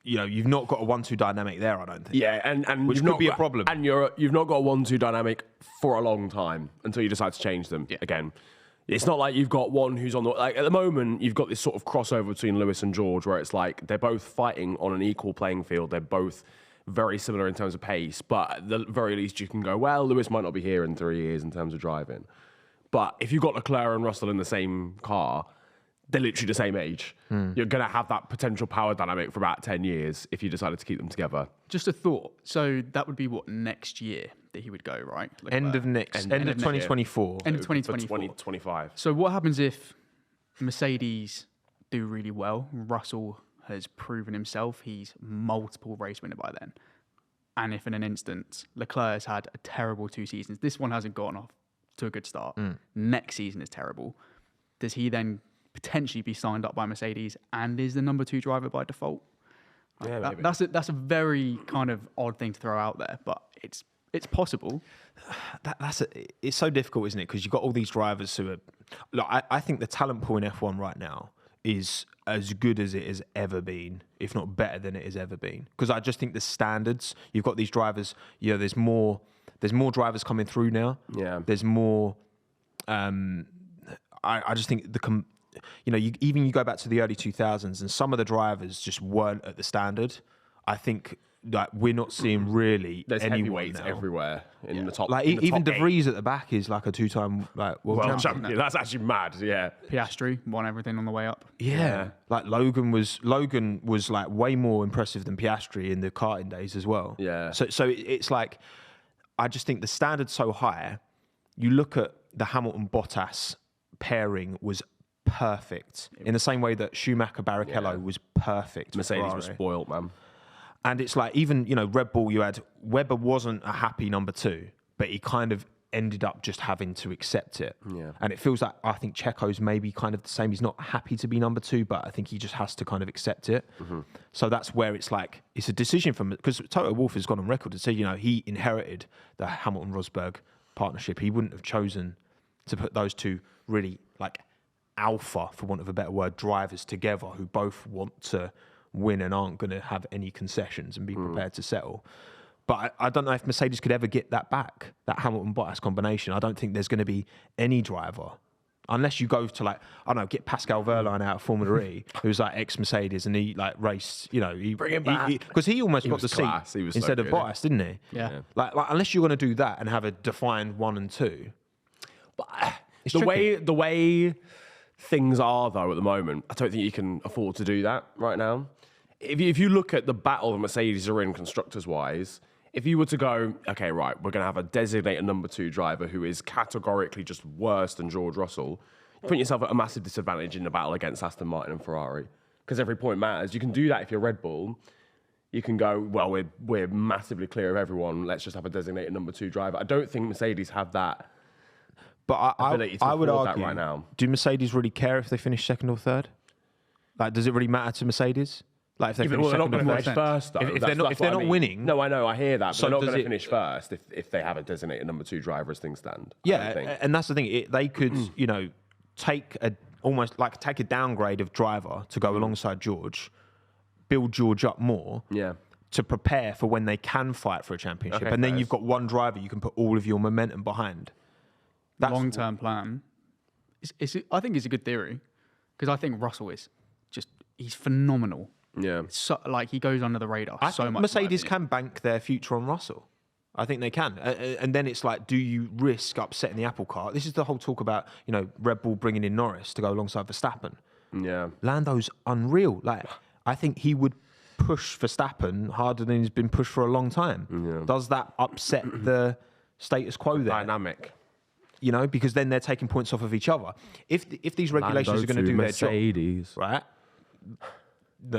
you've not got a 1-2 dynamic there, I don't think. Yeah, and Which you've could not be a got- problem. And you've not got a 1-2 dynamic for a long time until you decide to change them again. It's not like you've got one who's on the like at the moment. You've got this sort of crossover between Lewis and George, where it's like they're both fighting on an equal playing field. They're both very similar in terms of pace, but at the very least you can go, well, Lewis might not be here in 3 years in terms of driving. But if you've got Leclerc and Russell in the same car, they're literally the same age. You're going to have that potential power dynamic for about 10 years if you decided to keep them together. just a thought. So that would be what, next year that he would go, right? End of 2024. End of For 2024. 2025. So what happens if Mercedes do really well? Russell has proven himself. He's multiple race winner by then. And if in an instance, Leclerc has had a terrible 2 seasons, this one hasn't gotten off to a good start. Next season is terrible. Does he then potentially be signed up by Mercedes and is the number 2 driver by default? Yeah, maybe. That's a very kind of odd thing to throw out there, but it's possible. It's so difficult, isn't it? Because you've got all these drivers who are. Look, I think the talent pool in F1 right now is as good as it has ever been, if not better than it has ever been. Because I just think the standards, you've got these drivers, there's more drivers coming through now. Yeah. There's more. I just think you go back to the early 2000s and some of the drivers just weren't at the standard. I think like we're not seeing really There's anyone heavyweights now. everywhere in the top. Like in the even top De 8. Vries at the back is like a 2-time like world champion. That's actually mad. Yeah. Piastri won everything on the way up. Yeah, like Logan was like way more impressive than Piastri in the karting days as well. Yeah. So it's like I just think the standard's so high. You look at the Hamilton-Bottas pairing was perfect in the same way that Schumacher-Barrichello was perfect. for Mercedes was Ferrari. spoiled, man. And it's like, even, Red Bull, you had Webber wasn't a happy number 2, but he kind of ended up just having to accept it. Yeah. And it feels like, I think Checo's maybe kind of the same. He's not happy to be number 2, but I think he just has to kind of accept it. So that's where it's like, it's a decision from, because Toto Wolff has gone on record to say, he inherited the Hamilton-Rosberg partnership. He wouldn't have chosen to put those two really like alpha, for want of a better word, drivers together who both want to win and aren't going to have any concessions and be prepared to settle. But I don't know if Mercedes could ever get that back, that Hamilton-Bottas combination. I don't think there's going to be any driver, unless you go to like, I don't know, get Pascal Verline out of Formula E, who's like ex-Mercedes, and he like raced, Bring him back. because he almost got was the class. seat He was so instead of good. Bottas, didn't he? Yeah. Like unless you're going to do that and have a defined 1 and 2. But It's the tricky. way things are though at the moment, I don't think you can afford to do that right now. If you look at the battle that Mercedes are in constructors wise, if you were to go, okay, right, we're going to have a designated number 2 driver who is categorically just worse than George Russell, you're putting yourself at a massive disadvantage in the battle against Aston Martin and Ferrari, because every point matters. You can do that if you're Red Bull. You can go, well, we're massively clear of everyone. Let's just have a designated number 2 driver. I don't think Mercedes have that. But ability to I would afford that argue, right now. do Mercedes really care if they finish 2nd or 3rd? Like, does it really matter to Mercedes? Like, if they finish They're not 2nd going or to 3rd? finish first, though. If That's they're what not I mean. winning, No, I know, I hear that. But So they're not does going to it- finish first if they have a designated number 2 driver as things stand. I yeah, don't think. and that's the thing. They could, take a downgrade of driver to go alongside George, build George up more. Yeah. To prepare for when they can fight for a championship, Okay, and then fair. you've got one driver you can put all of your momentum behind. That's Long-term plan. I think it's a good theory, because I think Russell he's phenomenal. Yeah. So, like, he goes under the radar I so think much. Mercedes can bank their future on Russell. I think they can. And then it's like, do you risk upsetting the apple cart? This is the whole talk about, Red Bull bringing in Norris to go alongside Verstappen. Yeah. Lando's unreal. Like, I think he would push Verstappen harder than he's been pushed for a long time. Yeah. Does that upset the status quo there? Dynamic. you know, because then they're taking points off of each other. If these regulations are going to do their job, right?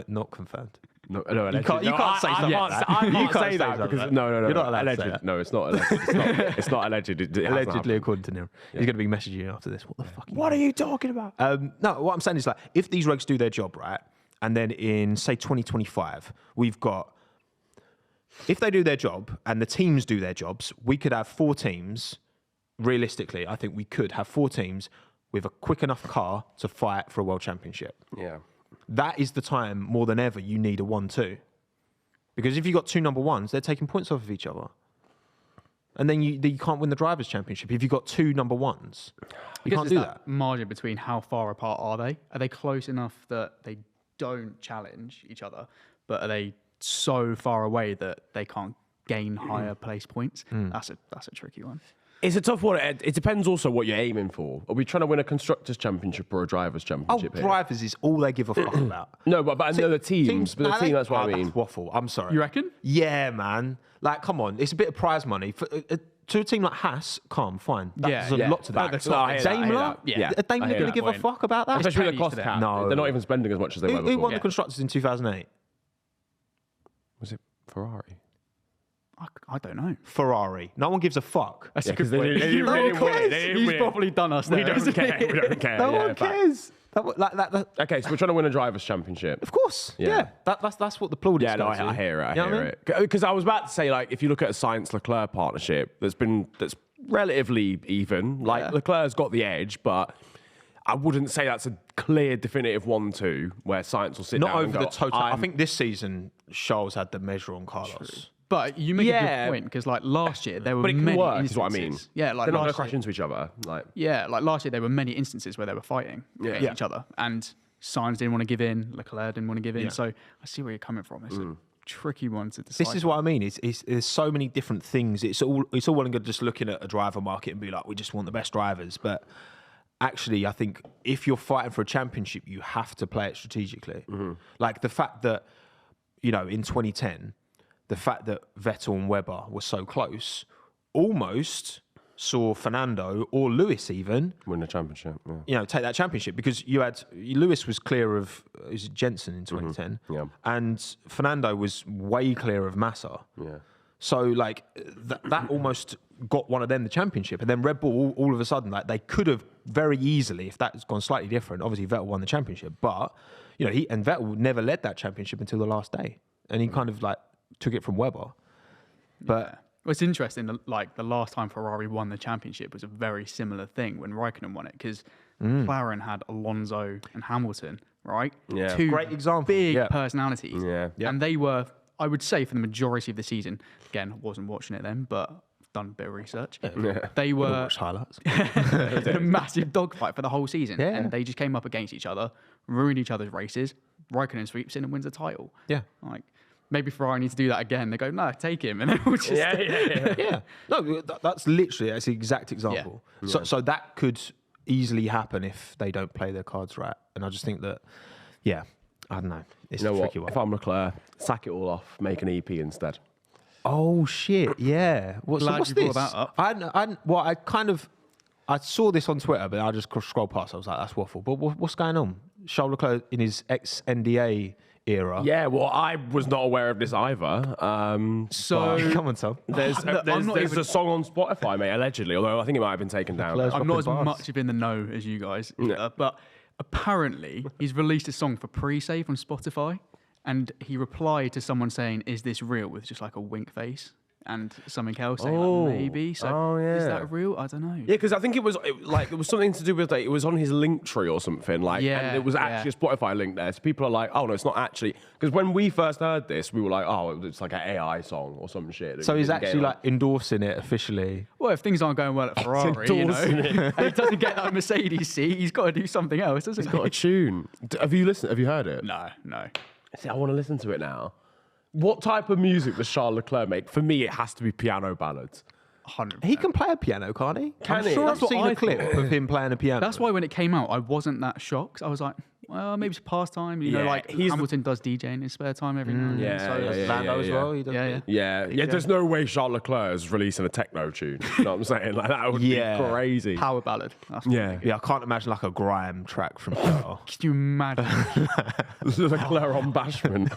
Not confirmed. No, you can't say something like that. I can't say that because no, you're not allowed alleged. to say that. No, it's not alleged. It's not alleged. Allegedly, according to Niran. He's going to be messaging you after this. What the fuck? What are you talking about? No, what I'm saying is like, if these regs do their job, right, and then in say 2025, we've got, if they do their job and the teams do their jobs, we could have 4 teams. Realistically, I think we could have 4 teams with a quick enough car to fight for a world championship. Yeah. That is the time more than ever you need a 1-2. Because if you've got 2 number ones, they're taking points off of each other. And then you can't win the Drivers' Championship if you've got 2 number ones. You can't do that. Margin between how far apart are they? Are they close enough that they don't challenge each other, but are they so far away that they can't gain higher place points? That's a tricky one. It's a tough one. It depends also what you're aiming for. Are we trying to win a Constructors' Championship or a Drivers' Championship here? Drivers is all they give a fuck about. No, but the teams. But the team, that's what I mean. That's waffle. I'm sorry. You reckon? Yeah, man. Like, come on. It's a bit of prize money. To a team like Haas, fine. There's a lot to that. Daimler? Yeah. Are Daimler going to give a fuck about that? Especially with the cost cap. No. They're not even spending as much as they were before. Who won the Constructors in 2008? Was it Ferrari? I don't know. Ferrari. No one gives a fuck. That's a good point. He's probably done us there. We don't care. We don't care. No one cares. Okay, so we're trying to win a Drivers' Championship. Of course. Yeah. That's what the plaudits Yeah, no, I hear it. I hear it. Because I was about to say, like, if you look at a Sainz-Leclerc partnership, that's relatively even. Like, Leclerc's got the edge, but I wouldn't say that's a clear, definitive 1-2 where Sainz will sit down and go, the total. I think this season, Charles had the measure on Carlos. True. But you make a good point, because like last year there were many instances. Is what I mean. Yeah, like they're not going to last crash year, into each other. Like last year there were many instances where they were fighting against each other, and Sainz didn't want to give in, Leclerc didn't want to give in. So I see where you're coming from. It's a tricky one to decide. This is what I mean. There's so many different things. It's all well and good just looking at a driver market and be like, we just want the best drivers, but actually, I think if you're fighting for a championship, you have to play it strategically. Like the fact that, you know, in 2010. The fact that Vettel and Webber were so close almost saw Fernando or Lewis even win the championship. Yeah. You know, take that championship, because you had Lewis was clear of Jensen in 2010, and Fernando was way clear of Massa. Yeah. So like that almost got one of them the championship, and then Red Bull all of a sudden, like, they could have very easily, if that's gone slightly different. Obviously, Vettel won the championship, but you know Vettel never led that championship until the last day, and he kind of like took it from Webber. But what's interesting, like the last time Ferrari won the championship was a very similar thing when Raikkonen won it, because McLaren had Alonso and Hamilton, right? Yeah. 2 great example. Big personalities. Yeah. And they were, I would say, for the majority of the season, again, I wasn't watching it then, but I've done a bit of research. They were highlights. in a massive dogfight for the whole season. Yeah. And they just came up against each other, ruined each other's races. Raikkonen sweeps in and wins the title. Yeah. Like, maybe Ferrari need to do that again. They go, no, take him. And then we'll just... Yeah. No, that's the exact example. Yeah. So that could easily happen if they don't play their cards right. And I just think that, I don't know. It's a tricky one. If I'm Leclerc, sack it all off, make an EP instead. Oh, shit. Yeah. What's you this? brought that up. I saw this on Twitter, but I just scrolled past. I was like, that's waffle. But what's going on? Charles Leclerc in his ex-NDA era. Yeah, well, I was not aware of this either. Come on, Tom. There's a song on Spotify, mate, allegedly, although I think it might have been taken down. I'm not as much in the know as you guys, but apparently he's released a song for Pre-Save on Spotify, and he replied to someone saying, "Is this real?" with just like a wink face and something else saying like, maybe. So is that real? I don't know. Yeah, because I think it was something to do with it was on his link tree or something. Like, and it was actually a Spotify link there. So people are like, oh no, it's not actually. Because when we first heard this, we were like, oh, it's like an AI song or some shit. So he's actually like endorsing it officially. Well, if things aren't going well at Ferrari, you know, and he doesn't get that Mercedes seat, he's got to do something else, doesn't he? He's got a tune. Have you listened? Have you heard it? No. See, I want to listen to it now. What type of music does Charles Leclerc make? For me, it has to be piano ballads. 100%. He can play a piano, can't he? Can I'm he? sure That's I've seen what a I clip thought. of him playing a piano. That's why when it came out, I wasn't that shocked. I was like, Well, maybe it's pastime. You know, Yeah, like he's Hamilton does DJ in his spare time every now and then. Yeah, So yeah, yeah, Lando as well. He does Yeah, there's no way Charles Leclerc is releasing a techno tune. You know what I'm saying? Like that would be crazy. Power ballad. That's Yeah. I can't imagine like a grime track from PATO. Can you imagine? Leclerc on Bashman.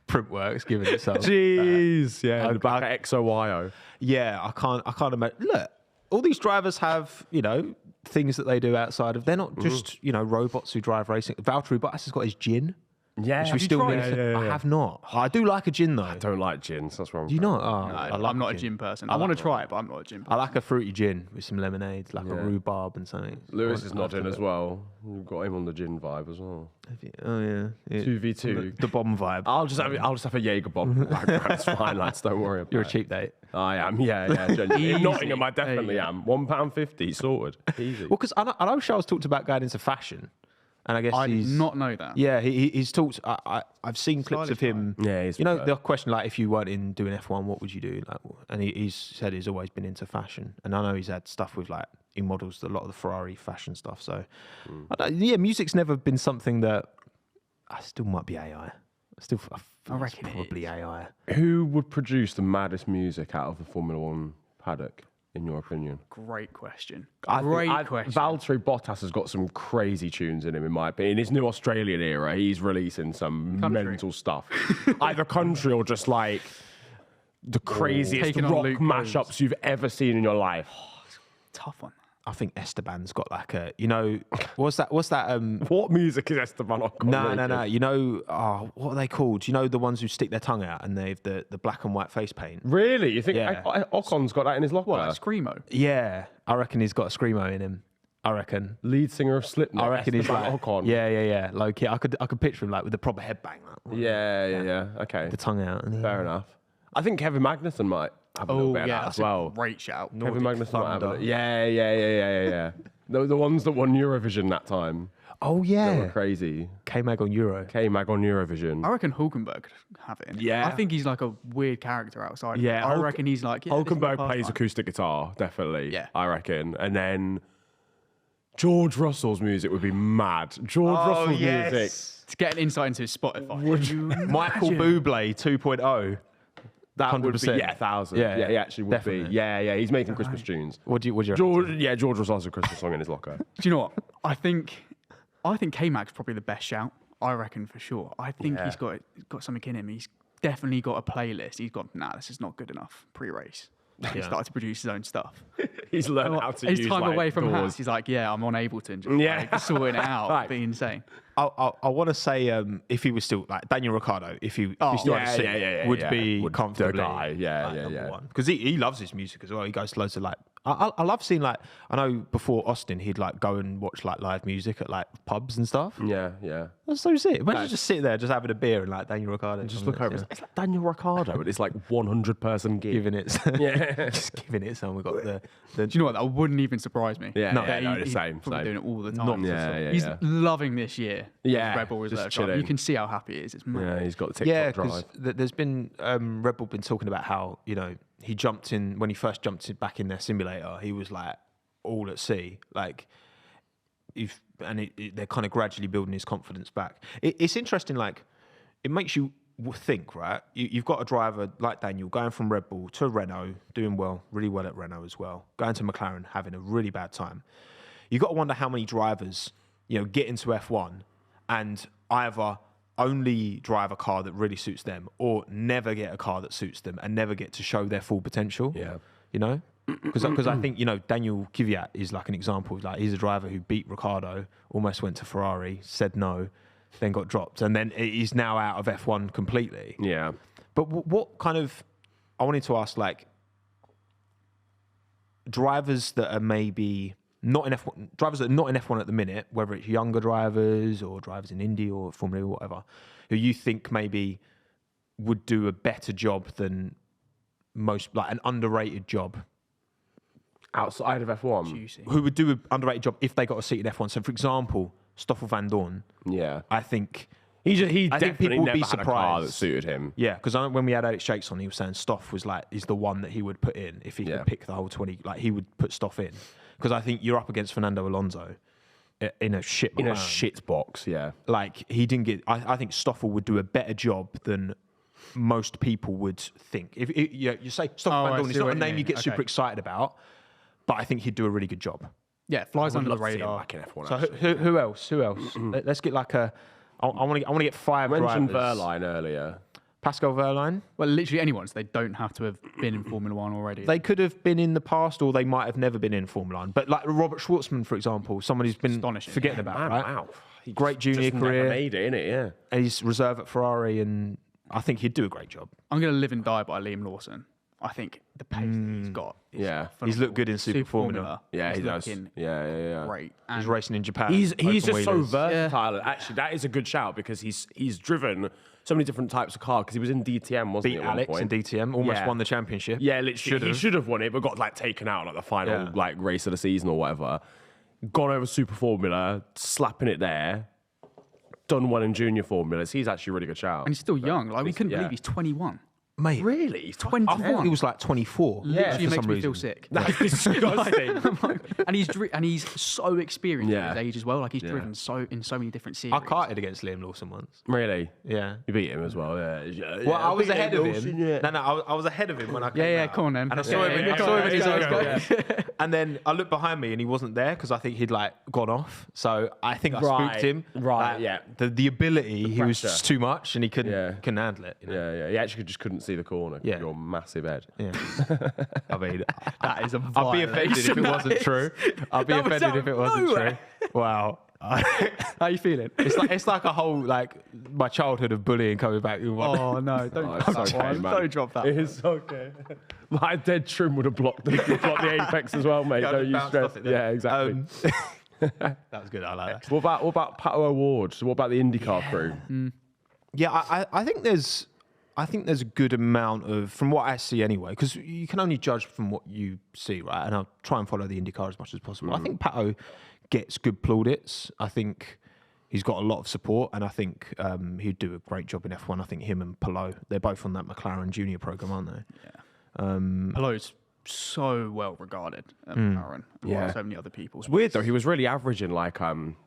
Printworks giving itself. Jeez, yeah, the back of XOYO. Yeah, I can't imagine. Look, all these drivers have, you know, things that they do outside of. They're not just, you know, robots who drive racing. Valtteri Bottas has got his gin. Yeah, Which we have you still tried? need. Yeah. I have not. I do like a gin though. I don't like gins. That's wrong. Do you not? Oh, No, I like I'm not a gin person. I want to try it, but I'm not a gin person. I like a fruity gin with some lemonade, like a rhubarb and something. Lewis is nodding as well. You've got him on the gin vibe as well. Oh yeah, 2v2. the bomb vibe. I'll just have a Jaeger bomb. That's fine, lads. Don't worry about it. You're a cheap date. I am. Yeah. Genuinely. In Nottingham, I definitely am. £1.50 sorted. Easy. Well, because I know Charles talked about going into fashion, and I guess I did he's not know that. Yeah, he's talked. I've seen clips of him. Yeah, he's you know fair. the question like, if you weren't in doing F1, what would you do? Like, and he's said he's always been into fashion, and I know he's had stuff with like he models a lot of the Ferrari fashion stuff. So, music's never been something that I still might be AI. I reckon it's probably AI. Who would produce the maddest music out of the Formula One paddock, in your opinion? Great question. Great question. Valtteri Bottas has got some crazy tunes in him, in my opinion. In his new Australian era, he's releasing some mental stuff. Either country or just like the craziest Taking on rock Luke mashups you've ever seen in your life. Tough one. I think Esteban's got like a, you know, what's that? What music is Esteban on? No. You know, what are they called? You know, the ones who stick their tongue out and they've the black and white face paint. Really? You think Yeah. Ocon's got that in his locker? What, like Screamo? Yeah, I reckon he's got a screamo in him. I reckon. Lead singer of Slipknot. I reckon he's Esteban like, Ocon. yeah, low key. I could picture him like with the proper headbang, like, Yeah. Okay. the tongue out. And Fair enough. I think Kevin Magnussen might have a little bit of that that's as well. a great shout. Kevin Magnussen might have Thunder. it. Yeah. The ones that won Eurovision that time. Oh They yeah, were crazy. K-Mag on Euro. K-Mag on Eurovision. I reckon Hulkenberg could have it. Yeah. I think he's like a weird character outside. Yeah, I reckon he's like. Yeah, Hulkenberg plays acoustic guitar, definitely. Yeah. I reckon. And then George Russell's music would be mad. George Russell's music. To get an insight into his Spotify. Michael Bublé 2.0. That would be 100%. 1,000. Yeah, Yeah, he actually would definitely. be. Yeah, he's making Christmas tunes. What do you reckon? George Russell has a Christmas song in his locker. Do you know what? I think K-Mag's probably the best shout. I reckon for sure. I think he's got something in him. He's definitely got a playlist. He's got, this is not good enough pre-race. He started to produce his own stuff. He's learned how to His use time away from doors. Hats, he's like, I'm on Ableton. Just like, sorting it out. Right. It'd be insane. I want to say if he was still like Daniel Ricciardo, if he still had a seat, would be Would comfortably the guy. Yeah. number one, because he loves his music as well. He goes to loads of like I love seeing like, I know before Austin he'd like go and watch like live music at like pubs and stuff. Yeah. That's so sick. Imagine just sitting there just having a beer and like Daniel Ricciardo Just look over. It's like Daniel Ricciardo, but it's like 100-person gig. giving it Yeah. just giving it some. We've got the Do you know what? That wouldn't even surprise me. Yeah, No. no, the He's same. probably doing it all the time. Yeah. He's loving this year. Yeah, Red Bull just Reserve driver. chilling. You can see how happy he is. It's mad. Yeah, he's got the yeah, TikTok because drive. there's been Red Bull been talking about how, you know, he jumped in when he first jumped back in their simulator. He was like all at sea, like they're kind of gradually building his confidence back. It's interesting, like it makes you think, right? You've got a driver like Daniel going from Red Bull to Renault, doing really well at Renault as well, going to McLaren, having a really bad time. You've got to wonder how many drivers, you know, get into F1 and either only drive a car that really suits them or never get a car that suits them and never get to show their full potential. Yeah. You know? Because I think, you know, Daniel Kvyat is like an example. Like he's a driver who beat Ricciardo, almost went to Ferrari, said no, then got dropped. And then he's now out of F1 completely. Yeah. But what kind of, I wanted to ask, like, drivers that are maybe not in F1, drivers that are not in F1 at the minute, whether it's younger drivers or drivers in Indy or Formula E or whatever, who you think maybe would do a better job than most, like an underrated job. Outside of F1. Juicy. Who would do an underrated job if they got a seat in F1. So, for example, Stoffel Van Dorn, Yeah. I think... He I think definitely people would never be had a car that surprised. suited him. Yeah, because when we had Alex Jakes on, he was saying Stoff was like, is the one that he would put in if he Yeah. could pick the whole 20. Like, he would put Stoff in. Because I think you're up against Fernando Alonso. in a shit In a McLaren. shit box, yeah. Like he didn't get. I think Stoffel would do a better job than most people would think. If you say Stoffel Van Dorn, it's not a name you get super excited about, but I think he'd do a really good job. Yeah, flies under the Love to see him radar. back in F1, So actually. who else? Let's get like a. I want to get 5 I mentioned drivers. Verline earlier. Pascal Verline. Well, literally anyone, so they don't have to have been in Formula One already. They could have been in the past, or they might have never been in Formula One. But like Robert Schwartzman, for example, someone who's been Astonishing. forgetting about, Man, right? wow. He Great junior just career. Never made it, innit? Yeah. And he's reserve at Ferrari, and I think he'd do a great job. I'm going to live and die by Liam Lawson. I think the pace that he's got is Yeah. He's phenomenal. looked good in Super Formula. Yeah, He's he does. looking Yeah. great. He's And racing in Japan. He's open just so wheelers. versatile. Actually, that is a good shout because he's driven so many different types of car because he was in DTM, wasn't Beat he? At one Alex point? in DTM, almost Yeah. won the championship. Yeah, literally. He should have won it, but got like taken out like the final Yeah. like race of the season or whatever. Gone over Super Formula, slapping it there. Done well in junior formulas. He's actually a really good shout. and he's still young. Like we couldn't yeah. believe he's 21. Mate, Really? He's 21. I thought he was like 24. Literally for makes some me feel reason. sick. That's disgusting. and he's so experienced Yeah. at his age as well. Like he's driven in so many different series. I karted against Liam Lawson once. Really? Yeah. You beat him as well, yeah. Well, I was beat ahead of Wilson, him. yeah. No, I was ahead of him when I came Yeah, out. come on then. And I saw him Yeah, I saw him in his yeah, eyes yeah, go. And then I looked behind me and he wasn't there because I think he'd like gone off. So I think I Right, spooked him. right, Like, yeah. The ability, he was pressure. just too much and he couldn't handle it. You know? Yeah. He actually just couldn't see the corner. Yeah. Your massive head. Yeah. I mean, That is a I'd be offended if it wasn't true. I'd be That was offended out if it of wasn't nowhere. true. Wow. How you feeling? It's like a whole like my childhood of bullying coming back. Oh no! Don't Oh, drop it's that okay, one. man. Don't drop that. It's okay. My dead trim would have blocked the apex as well, mate. Yeah, I Don't just you bounced stress. off it there. Yeah, exactly. That was good. I like that. What about PATO Awards? What about the IndyCar crew? Yeah, I think there's a good amount of, from what I see anyway, because you can only judge from what you see, right? And I'll try and follow the IndyCar as much as possible. I think Pato gets good plaudits. I think he's got a lot of support, and I think he'd do a great job in F1. I think him and Palou, they're both on that McLaren Junior program, aren't they? Yeah. Palou's so well regarded at McLaren. Yeah. So many other people. It's weird though. He was really averaging like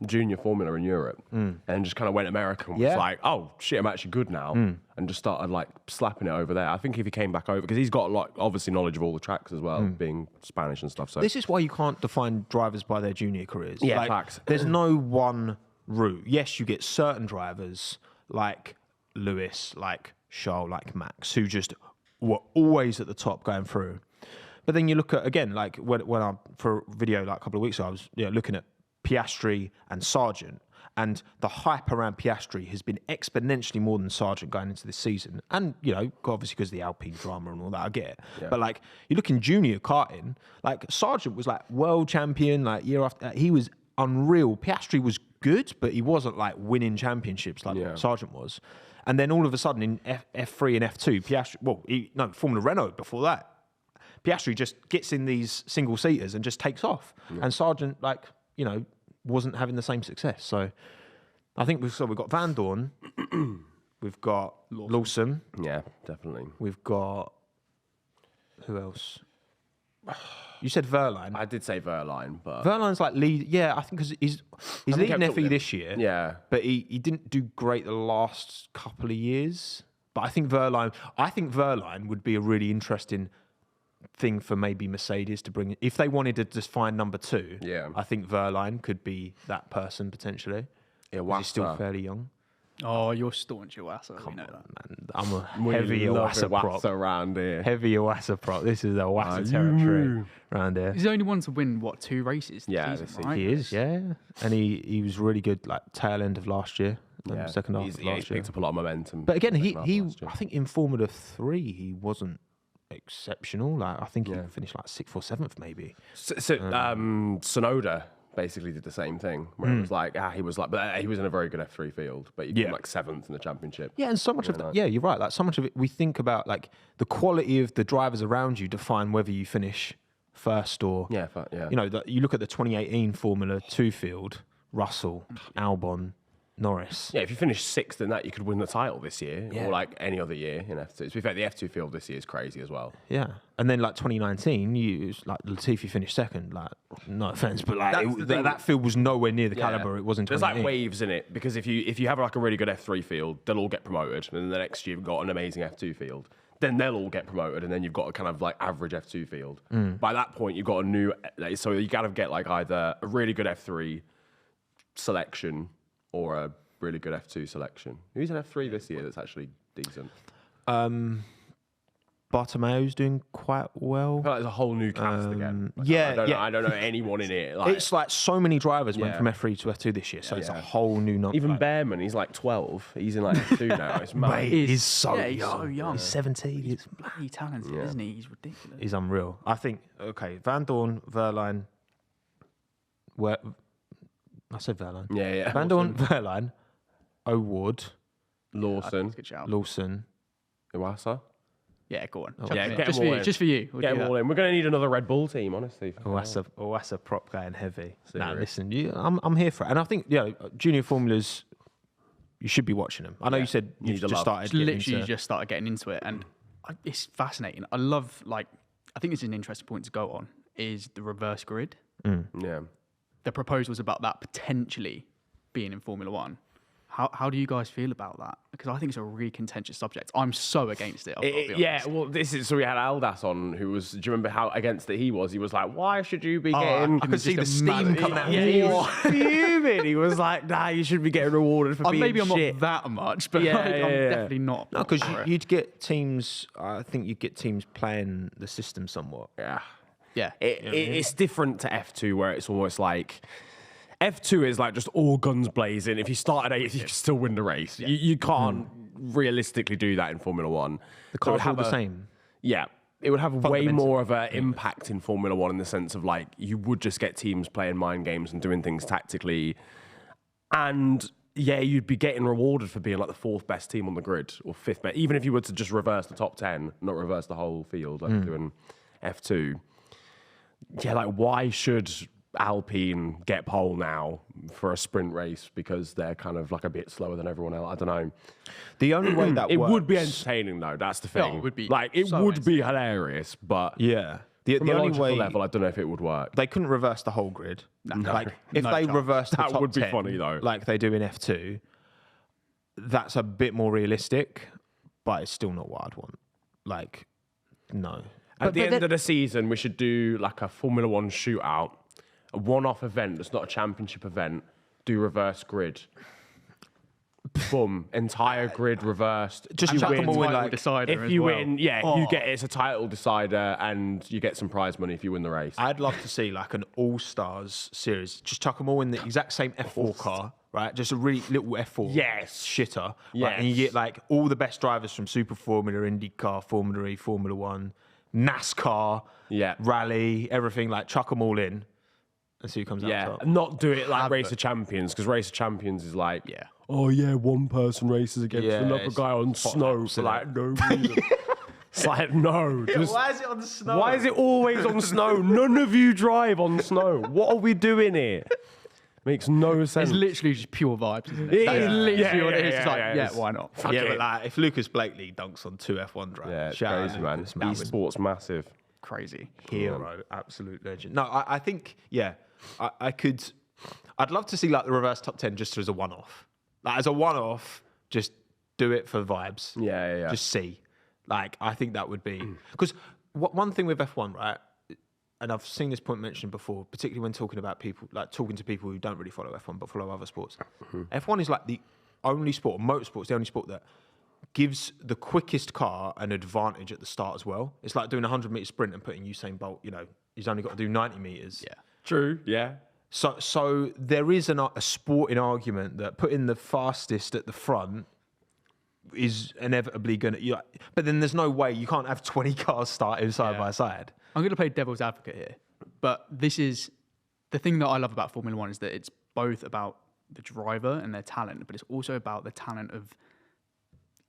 junior formula in Europe, and just kind of went American. Was Yeah. like, oh shit, I'm actually good now, and just started like slapping it over there. I think if he came back over, because he's got like obviously knowledge of all the tracks as well, being Spanish and stuff. So This is why you can't define drivers by their junior careers. Yeah, Like, facts. There's no one route. Yes, you get certain drivers like Lewis, like Charles, like Max, who just were always at the top going through. But then you look at, again, like when I, for a video like a couple of weeks ago, I was looking at Piastri and Sargent, and the hype around Piastri has been exponentially more than Sargent going into this season. And, obviously because of the Alpine drama and all that, I get it. Yeah. But like, you look in junior karting, like Sargent was like world champion, like year after, he was unreal. Piastri was good, but he wasn't like winning championships like Sargent was. And then all of a sudden in F3 and F2, Piastri, Formula Renault before that, Piastri just gets in these single seaters and just takes off. Yeah. And Sargent, wasn't having the same success. So I think we've got Van Dorn, we've got Lawson. yeah, definitely. We've got who else? You said Verline. I did say Verline, but Verline's like lead. Yeah, I think because he's leading kept FE this year. Yeah. but he didn't do great the last couple of years. But I think Verline would be a really interesting thing for maybe Mercedes to bring if they wanted to just find number 2. Yeah. I think Verline could be that person potentially. Yeah, He's still fairly young. Oh, you're staunch Iwasa. We know that. Man, I'm a heavy Iwasa prop. around here. Heavy Iwasa prop. This is Iwasa territory around here. He's the only one to win 2 races. Yeah, this this season, is- right? He is, yeah. And he was really good, like tail end of last year, second half he's of last year. picked up a lot of momentum. But again, he last year. I think in Formula 3 he wasn't exceptional. Like I think he finished like 6th or 7th maybe. Sonoda basically did the same thing, where it was like, he was in a very good F3 field, but he came like 7th in the championship. Yeah, and so much of you're right. Like so much of it, we think about like the quality of the drivers around you define whether you finish first or Yeah. You look at the 2018 Formula 2 field: Russell, Albon, Norris. Yeah, if you finish 6th in that, you could win the title this year, or like any other year in F2. To be fair, the F2 field this year is crazy as well. Yeah, and then like 2019, Latifi finished second. Like, no offense, but like that field was nowhere near the caliber it was in 2018. There's like waves in it, because if you have like a really good F3 field, they'll all get promoted, and then the next year you've got an amazing F2 field. Then they'll all get promoted, and then you've got a kind of like average F2 field. By that point, you've got a new. So you got to get like either a really good F3 selection or a really good F2 selection. Who's an F3 this year that's actually decent? Bartomeu's doing quite well. I feel like there's a whole new cast again. Like, I don't know anyone in it. Like, it's like so many drivers went from F3 to F2 this year, so it's a whole new. Even Behrman, he's like 12. He's in like F2 now. It's mad. He's so young. He's so young. He's 17. He's bloody talented, isn't he? He's ridiculous. He's unreal. I think. Okay, Van Dorn, Verline. Where I said Verline. Yeah. Van Dorn, Verline, O'Ward, Lawson, Good shout. Lawson, Iwasa. Yeah, go on. Just for you. We'll get them all in. We're going to need another Red Bull team, honestly. Owasa prop guy and heavy. Serious. Nah, listen, I'm here for it, and I think junior formulas. You should be watching them. I know you said you just started. Just started getting into it, and it's fascinating. I love I think this is an interesting point to go on. Is the reverse grid? Yeah. The proposals about that potentially being in Formula One. How do you guys feel about that? Because I think it's a really contentious subject. I'm so against it. Well, so we had Aldas on, who was. Do you remember how against it he was? He was like, "Why should you be getting?" I could see the steam coming out. Yeah, he was fuming. He was like, "Nah, you should be getting rewarded for being maybe I'm shit." not that much, but I'm definitely not. No, because you'd get teams. I think you'd get teams playing the system somewhat. Yeah. It's different to F2, where it's almost like. F2 is like just all guns blazing. If you start at 8th, you can still win the race. Yeah. You can't realistically do that in Formula One. The cars are all the same. Yeah. It would have way more of an impact in Formula One in the sense of like you would just get teams playing mind games and doing things tactically. And you'd be getting rewarded for being like the 4th best team on the grid or 5th best. Even if you were to just reverse the top 10, not reverse the whole field like doing F2. Yeah, like why should Alpine get pole now for a sprint race because they're kind of like a bit slower than everyone else? I don't know. The only way that it would be entertaining though. That's the thing. No, it would be like it would be hilarious, but the only way level, I don't know if it would work. They couldn't reverse the whole grid. Like if they reversed the top that would be 10, funny though. Like they do in F2, that's a bit more realistic, but it's still not what I'd want. Like, no. At the end of the season, we should do like a Formula One shootout. A one-off event that's not a championship event, do reverse grid. Boom, entire grid reversed. Just chuck them all in like decider. If you win, you get it's a title decider and you get some prize money if you win the race. I'd love to see like an all-stars series. Just chuck them all in the exact same F4 car, right? Just a really little F4 shitter. Right? And you get like all the best drivers from Super Formula, IndyCar, Formula E, Formula One, NASCAR, Rally, everything. Like chuck them all in. And see who comes out top. Not do it like Race of Champions, because Race of Champions is like, one person races against another guy on snow for like no reason. It's like, no. Why is it on the snow? Why is it always on snow? None of you drive on snow. What are we doing here? Makes no sense. It's literally just pure vibes, isn't it? That is literally what it is. It's like, why not? But like, if Lucas Blakely dunks on 2 F1 drivers, it's crazy, man. Esports massive. Crazy. Hero, absolute legend. No, I think, I'd love to see like the reverse top 10 just as a one-off. Like as a one-off, just do it for vibes. Yeah. Just see. Like, I think that would be... Because one thing with F1, right, and I've seen this point mentioned before, particularly when talking to people who don't really follow F1 but follow other sports. F1 is like the only sport, motorsport's the only sport that gives the quickest car an advantage at the start as well. It's like doing a 100-meter sprint and putting Usain Bolt, he's only got to do 90 meters. Yeah. True, yeah. So there is a sporting argument that putting the fastest at the front is inevitably going to... But then there's no way. You can't have 20 cars starting side by side. I'm going to play devil's advocate here. But this is... The thing that I love about Formula One is that it's both about the driver and their talent, but it's also about the talent of...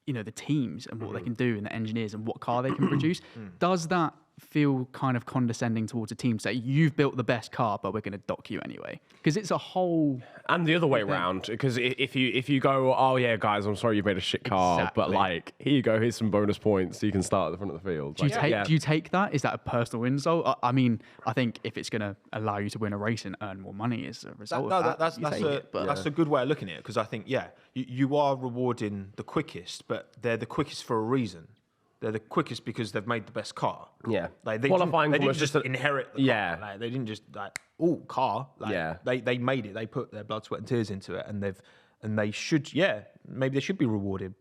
the teams and what they can do and the engineers and what car they can produce. Does that feel kind of condescending towards a team, say you've built the best car, but we're going to dock you anyway, because it's a whole. And the other way around, because if you go, oh yeah, guys, I'm sorry you made a shit car, but like here you go, here's some bonus points, so you can start at the front of the field. Do you take that? Is that a personal insult? I mean, I think if it's going to allow you to win a race and earn more money as a result of that, that's a good way of looking at it, because I think you are rewarding the quickest, but they're the quickest for a reason. They're the quickest because they've made the best car. Yeah. Like they didn't just inherit the car. Like, they didn't just car. Like, they made it. They put their blood, sweat and tears into it, and they should maybe they should be rewarded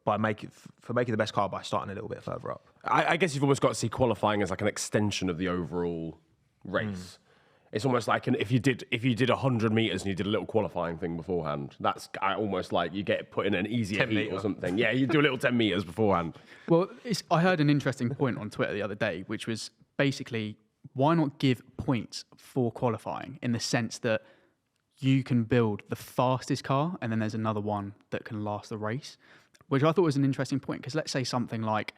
by making the best car by starting a little bit further up. I guess you've almost got to see qualifying as like an extension of the overall race. It's almost like if you did 100 meters and you did a little qualifying thing beforehand, that's almost like you get put in an easier heat or something. Yeah, you do a little 10 meters beforehand. Well, I heard an interesting point on Twitter the other day, which was basically, why not give points for qualifying in the sense that you can build the fastest car and then there's another one that can last the race, which I thought was an interesting point, because let's say something like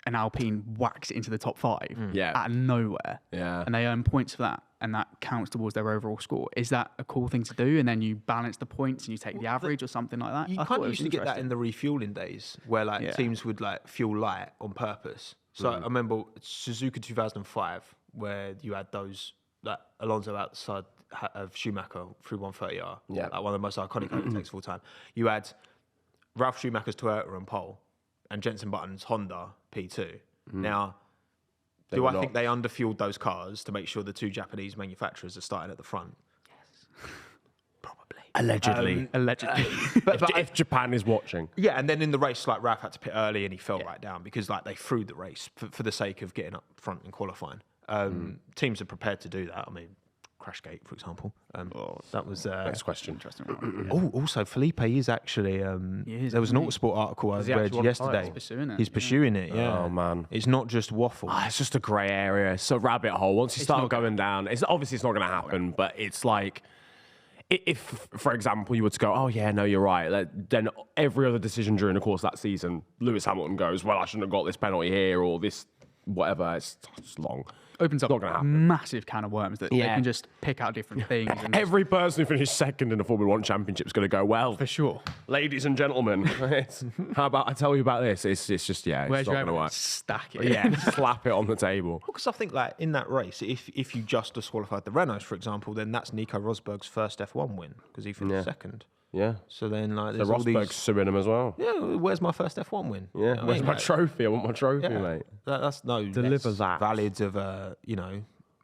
an Alpine whacks it into the top 5 out of nowhere, and they earn points for that, and that counts towards their overall score. Is that a cool thing to do? And then you balance the points and you take the average or something like that? You kind of used to get that in the refueling days, where teams would like fuel light on purpose. So I remember Suzuka 2005, where you had those like Alonso outside of Schumacher through 130R, like one of the most iconic overtakes of all time. You had Ralf Schumacher's Toyota on pole and Jenson Button's Honda P2. Now, do I think they underfueled those cars to make sure the two Japanese manufacturers are starting at the front? Yes. Probably. Allegedly. But if Japan is watching. Yeah, and then in the race, like Ralf had to pit early and he fell right down because like they threw the race for the sake of getting up front and qualifying. Teams are prepared to do that. I mean, Crashgate, for example. That was next question. Interesting. Also Felipe is actually. There was an Autosport article I read yesterday. He's pursuing it. Yeah. Oh man, it's not just waffle. It's just a grey area. It's a rabbit hole. Once you start going down, it's obviously it's not going to happen. But it's like, if for example you were to go, oh yeah, no, you're right. Then every other decision during the course of that season, Lewis Hamilton goes, well, I shouldn't have got this penalty here or this whatever. It's long. Opens up a massive can of worms that they can just pick out different things. And every person who finished second in the Formula 1 Championship is going to go, well, for sure. Ladies and gentlemen, how about I tell you about this? It's just, where's it's not going to work. Stack it. Yeah, slap it on the table. Because I think like in that race, if you just disqualified the Renaults, for example, then that's Nico Rosberg's first F1 win because he finished second. Yeah. So then, like, there's Rosberg's suing him as well. Yeah. Where's my first F1 win? Yeah. Where's my trophy? I want my trophy, mate. That's deliver that. Valid of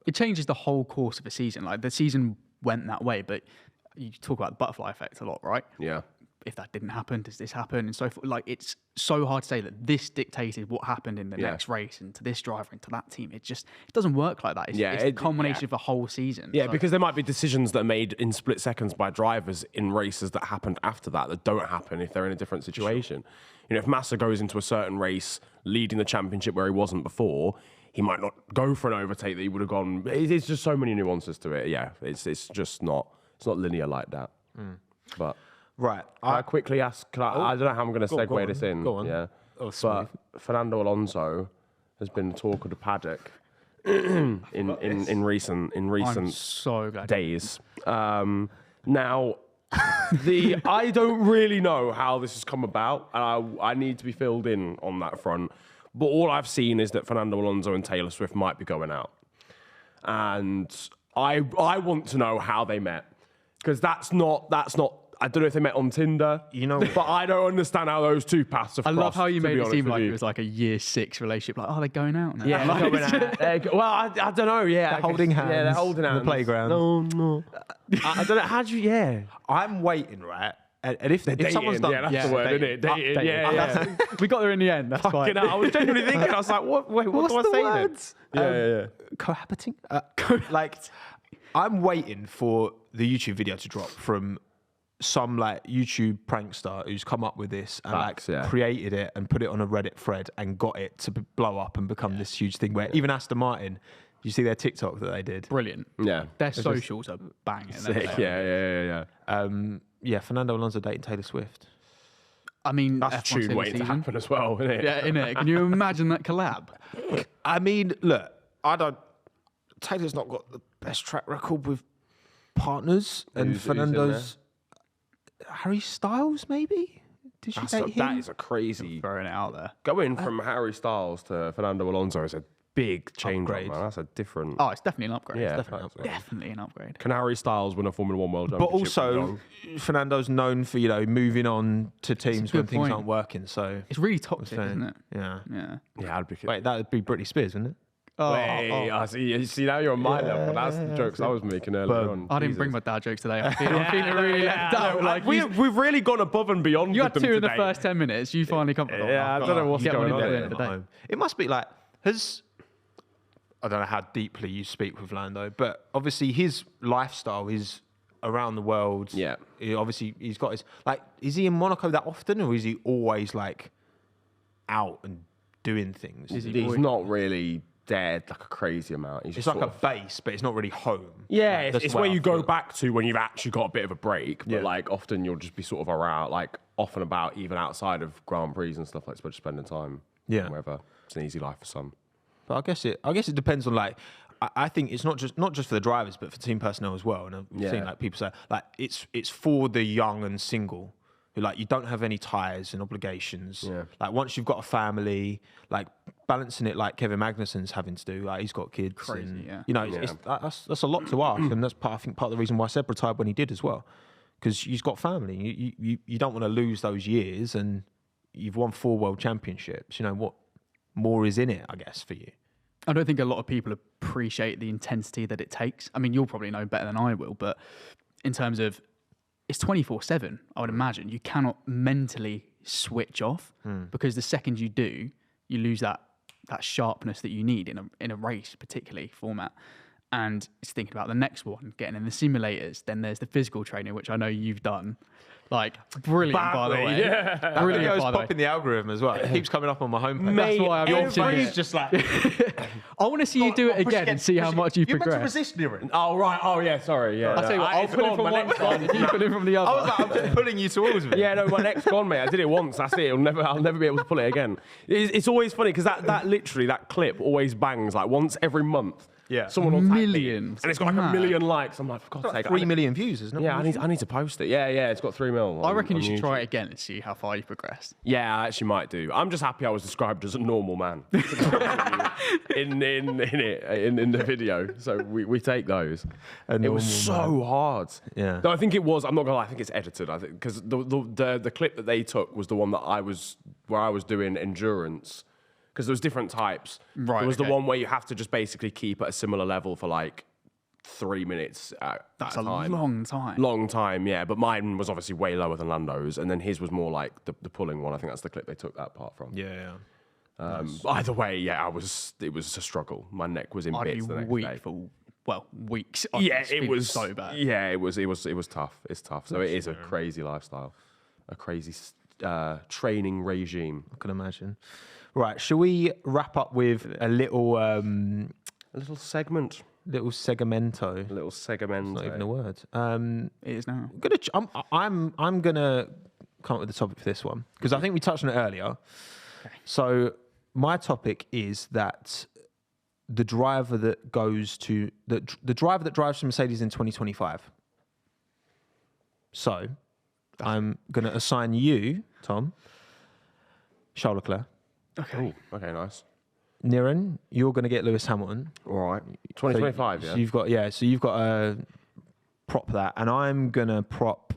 It changes the whole course of a season. Like the season went that way, but you talk about the butterfly effect a lot, right? Yeah. If that didn't happen, does this happen? And so forth. Like it's so hard to say that this dictated what happened in the next race and to this driver and to that team. It doesn't work like that. It's a culmination of a whole season. Yeah, because there might be decisions that are made in split seconds by drivers in races that happened after that don't happen if they're in a different situation. Sure. You know, if Massa goes into a certain race leading the championship where he wasn't before, he might not go for an overtake that he would have gone. It's just so many nuances to it. Yeah, it's just not. It's not linear like that. But right, I quickly ask. I don't know how I'm going to segue this in. Go on. Yeah, but Fernando Alonso has been the talk of the paddock in recent I'm so glad days. Now, I don't really know how this has come about, and I need to be filled in on that front. But all I've seen is that Fernando Alonso and Taylor Swift might be going out. And I want to know how they met. Because that's not, I don't know if they met on Tinder, but I don't understand how those two paths have crossed. I love how you made it seem like it was like a year 6 relationship. Like, they're going out now. Yeah, they're going out. Well, I don't know. Yeah, they're holding hands. Yeah, they're holding hands. On the playground. No. I don't know. How do you, I'm waiting, right? And if someone's done, that's the word, isn't it? Dating, yeah. We got there in the end. That's fine. I was genuinely thinking. I was like, what do I say words? Then? Cohabiting. Like, I'm waiting for the YouTube video to drop from some like YouTube prankster who's come up with this and created it and put it on a Reddit thread and got it to blow up and become this huge thing where even Aston Martin. You see their TikTok that they did? Brilliant. Yeah. Their socials are banging. Sick. Yeah. Fernando Alonso dating Taylor Swift. I mean, that's a tune waiting to happen as well, isn't it? Yeah, innit? Can you imagine that collab? I mean, look, Taylor's not got the best track record with partners, and Fernando's Harry Styles, maybe. Did she date him? That is a crazy Throwing it out there. going from Harry Styles to Fernando Alonso is a big change, man. That's a different. Oh, it's definitely an upgrade. Yeah, Definitely an upgrade. Can Harry Styles win a Formula One World But Championship? also, Fernando's known for moving on to teams when things aren't working. So it's really toxic, isn't it? Yeah. Yeah, I'd be. Wait, that would be Britney Spears, wouldn't it? I see. Now you're on my level. That's the jokes I was making earlier on. I didn't bring my dad jokes today. I'm feeling really left out. Like we've really gone above and beyond. You had two in the first 10 minutes. You finally come. Yeah, I don't know what's going on at the day. It must be like I don't know how deeply you speak with Lando, but obviously his lifestyle is around the world. Yeah. He's got his is he in Monaco that often, or is he always out and doing things? He's not really there like a crazy amount. It's like a base, but it's not really home. Yeah, it's where you go back to when you've actually got a bit of a break. But often you'll just be sort of around, off and about, even outside of Grand Prix and stuff just spending time. Yeah, wherever. It's an easy life for some. But I guess it depends on I think it's not just for the drivers, but for team personnel as well. And I've seen people say it's for the young and single. Who you don't have any ties and obligations. Yeah. Once you've got a family, balancing it like Kevin Magnussen's having to do. He's got kids. Crazy, that's a lot to ask, and that's part of the reason why Seb retired when he did as well, because he's got family. You don't want to lose those years, and you've won 4 world championships. What more is in it, I guess, for you. I don't think a lot of people appreciate the intensity that it takes. I mean, you'll probably know better than I will, but in terms of it's 24/7, I would imagine. You cannot mentally switch off because the second you do, you lose that sharpness that you need in a race, particularly format. And it's thinking about the next one, getting in the simulators. Then there's the physical training, which I know you've done. Brilliant, by the way. Yeah. Brilliant, by the way. Popping the algorithm as well. It keeps coming up on my homepage. That's why I'm watching it. Just I want to see you do it again and see how much you progress. You're meant to resist, Niran. Oh, right. Oh, yeah, sorry. Yeah. I'll tell you what, I'll put it from one side and you put it from the other. I was I'm just pulling you towards me. Yeah, no, my neck's gone, mate. I did it once. That's it. I'll never be able to pull it again. It's always funny because that clip always bangs once every month. Yeah, someone will tag millions, me, and it's got 1 million likes. I'm like, for God's sake, 3 million views, isn't it? Yeah, I need to post it. Yeah, it's got 3 mil. I reckon you should try it again and see how far you progressed. Yeah, I actually might do. I'm just happy I was described as a normal man in the video. So we take those. It was so hard. Yeah. No, I think it was. I'm not gonna lie. I think it's edited. I think because the clip that they took was the one that I was doing endurance. Because there was different types. Right. There was the one where you have to just basically keep at a similar level for 3 minutes That's at a time. Long time. Long time, yeah. But mine was obviously way lower than Lando's, and then his was more the pulling one. I think that's the clip they took that part from. Yeah. Nice. Either way, yeah, it was a struggle. My neck was in bits the next day. For weeks. Yeah, it was so bad. Yeah, it was tough. It's tough. So it is a crazy lifestyle, a crazy training regime. I can imagine. Right, shall we wrap up with a little segment? Little segmento. It's not even a word. It is now. I'm gonna come up with the topic for this one because I think we touched on it earlier. Okay. So my topic is that the driver that drives for Mercedes in 2025. So I'm gonna assign you, Tom, Charles Leclerc. Okay. Ooh, okay, nice. Niran, you're going to get Lewis Hamilton. All right. 2025, so you've got to prop that, and I'm going to prop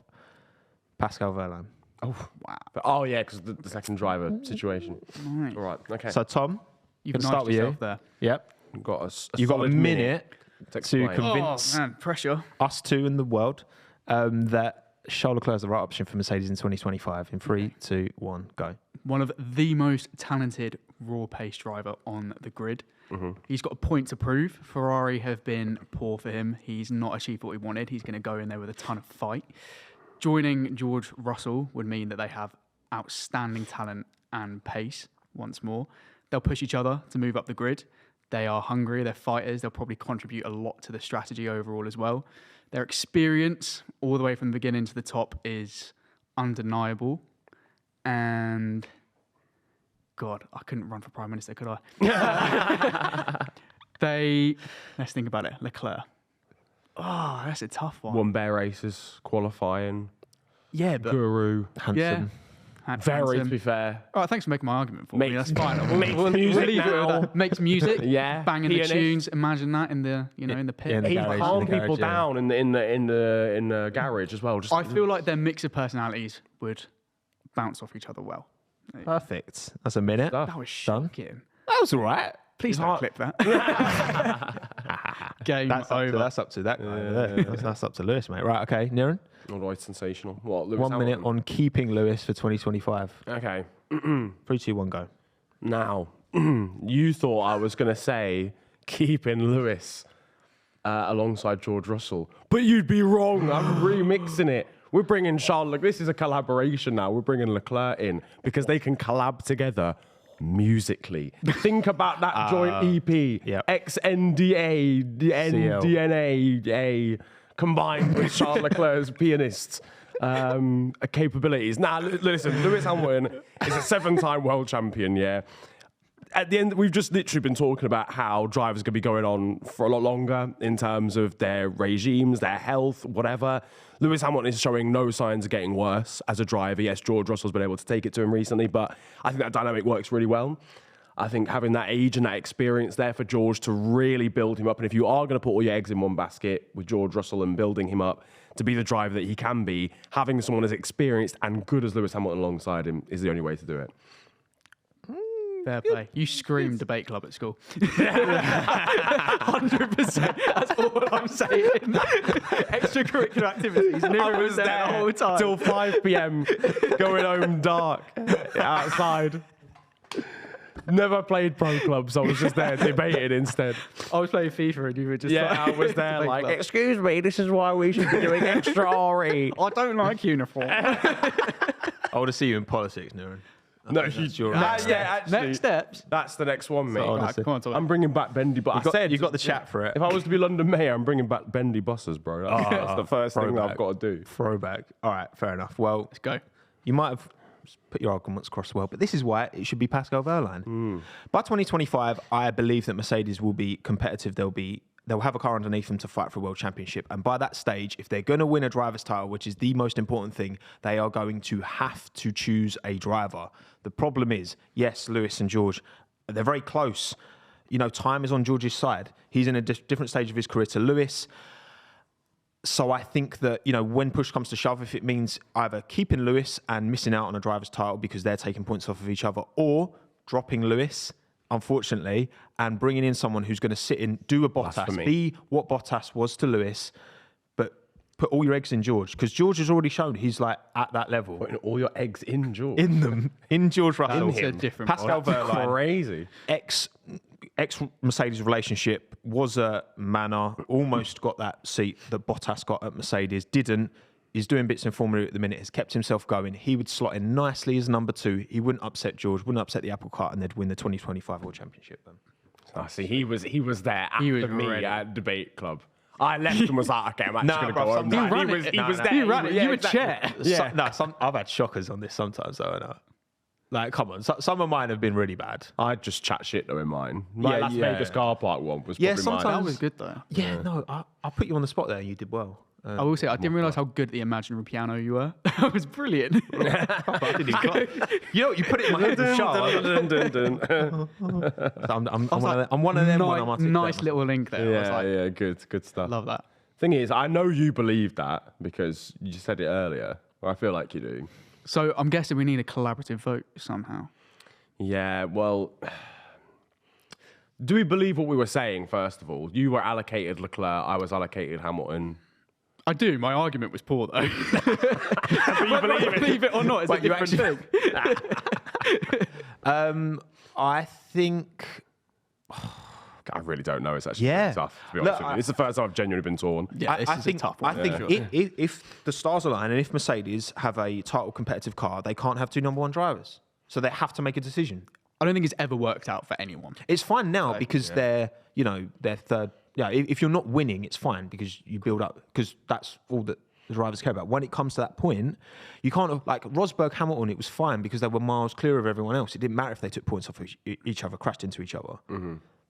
Pascal Verline. Oh, wow. Oh, yeah, because the second driver situation. Right. All right, okay. So, Tom, you've start with you. There. Yep. You've got a minute to convince pressure. us two in the world that Charles Leclerc is the right option for Mercedes in 2025. In 3, 2, 1, go. One of the most talented raw pace driver on the grid. Mm-hmm. He's got a point to prove. Ferrari have been poor for him. He's not achieved what he wanted. He's going to go in there with a ton of fight. Joining George Russell would mean that they have outstanding talent and pace once more. They'll push each other to move up the grid. They are hungry. They're fighters. They'll probably contribute a lot to the strategy overall as well. Their experience all the way from the beginning to the top is undeniable. And God, I couldn't run for Prime Minister, could I? Let's think about it. Leclerc. Oh, that's a tough one. Won bare races, qualifying, Yeah, but guru. Handsome. Very, to be fair. All right, thanks for making my argument for me. That's fine. Makes We'll music leave it with now. that. Makes music. Yeah. Banging Pianist. the tunes. Imagine that in the in the pit. in the He garage, calmed in the people garage, yeah. down in the garage as well. Just I feel like their mix of personalities would bounce off each other well. Perfect. That's a minute. Stuff. That was Done. shocking. That was all right. Please don't clip that. Game over. That's up to that guy. there. That's up to Lewis, mate. Right, okay. Niran, all right, sensational. What? Lewis 1 minute Hamilton? on keeping Lewis for 2025. Okay. 3, 2, 1, go. Now, you thought I was going to say keeping Lewis alongside George Russell, but you'd be wrong. I'm remixing it. We're bringing Charles Leclerc. This is a collaboration now. We're bringing Leclerc in because they can collab together musically. Think about that joint EP, yep. XNDA, NDNA, combined with Charles Leclerc's pianist capabilities. Now, listen, Lewis Hamilton is a 7-time world champion, yeah. At the end, we've just literally been talking about how drivers are going to be going on for a lot longer in terms of their regimes, their health, whatever. Lewis Hamilton is showing no signs of getting worse as a driver. Yes, George Russell's been able to take it to him recently, but I think that dynamic works really well. I think having that age and that experience there for George to really build him up, and if you are going to put all your eggs in one basket with George Russell and building him up to be the driver that he can be, having someone as experienced and good as Lewis Hamilton alongside him is the only way to do it. Fair play. You screamed debate club at school. 100%. That's all I'm saying. Extracurricular activities. I was there the whole time. till 5 p.m. going home dark outside. Never played pro clubs. I was just there debating instead. I was playing FIFA and you were just I was there debate like, club. excuse me, this is why we should be doing extra RE. I don't like uniform. I want to see you in politics, Niran. No, That's your actually, Next steps. that's the next one, mate. honestly. Come on, Tom. I'm bringing back bendy, but I said you got the chat for it. if I was to be London Mayor, I'm bringing back bendy buses, bro. That's the first thing throwback. I've got to do. Throwback. All right, fair enough. Well, Let's go. you might have put your arguments across well, but this is why it should be Pascal Verline. By 2025, I believe that Mercedes will be competitive. They'll have a car underneath them to fight for a world championship. And by that stage, if they're going to win a driver's title, which is the most important thing, they are going to have to choose a driver. The problem is, yes, Lewis and George, they're very close. You know, time is on George's side. He's in a different stage of his career to Lewis. So I think that, you know, when push comes to shove, if it means either keeping Lewis and missing out on a driver's title because they're taking points off of each other, or dropping Lewis, unfortunately, and bringing in someone who's going to sit in, do a Bottas, Blasphemy. be what Bottas was to Lewis, but put all your eggs in George, because George has already shown he's like at that level. Putting all your eggs in George. In them, in George Russell, It's a different Pascal Verline, Crazy. ex Mercedes relationship, was a manner, almost got that seat that Bottas got at Mercedes, didn't. He's doing bits in Formula 2 at the minute, has kept himself going. He would slot in nicely as number 2. He wouldn't upset George, wouldn't upset the apple cart, and they'd win the 2025 World Championship then. I see. He was there after He was me ready. at debate club. I left and was like, okay, I'm actually going to bro, go home. sometimes- now. You ran He was it. there. You ran it. Yeah, You were exactly. chair. Yeah. I've had shockers on this sometimes, though. I know. Like, come on, some of mine have been really bad. I'd just chat shit though in mine. My Yeah, Las yeah. Vegas car park one was Yeah, probably sometimes- That mine. was good though. Yeah, no, I put you on the spot there, and you did well. I will say, I didn't realise how good at the imaginary piano you were. That was brilliant. I didn't even you know, you put it in my head with Charles. Dun, dun, dun, dun. I'm one of them when I'm articulating Nice myself. little link there. I was Yeah, like, yeah, good stuff. love that. Thing is, I know you believe that because you said it earlier. Or I feel like you do. So I'm guessing we need a collaborative vote somehow. Yeah, well, do we believe what we were saying, first of all? You were allocated Leclerc, I was allocated Hamilton. I do. My argument was poor though. But you Believe it or not, it's a Wait, you different thing. I think. I really don't know. It's actually Yeah. pretty tough, to be honest Look, with you. It's the first time I've genuinely been torn. Yeah, this I is think, a tough one. I think for sure. if the stars align and if Mercedes have a title competitive car, they can't have 2 number 1 drivers. So they have to make a decision. I don't think it's ever worked out for anyone. It's fine now because they're third. Yeah, if you're not winning, it's fine because you build up, because that's all that the drivers care about. When it comes to that point, you can't, like Rosberg, Hamilton, it was fine because they were miles clear of everyone else. It didn't matter if they took points off each other, crashed into each other.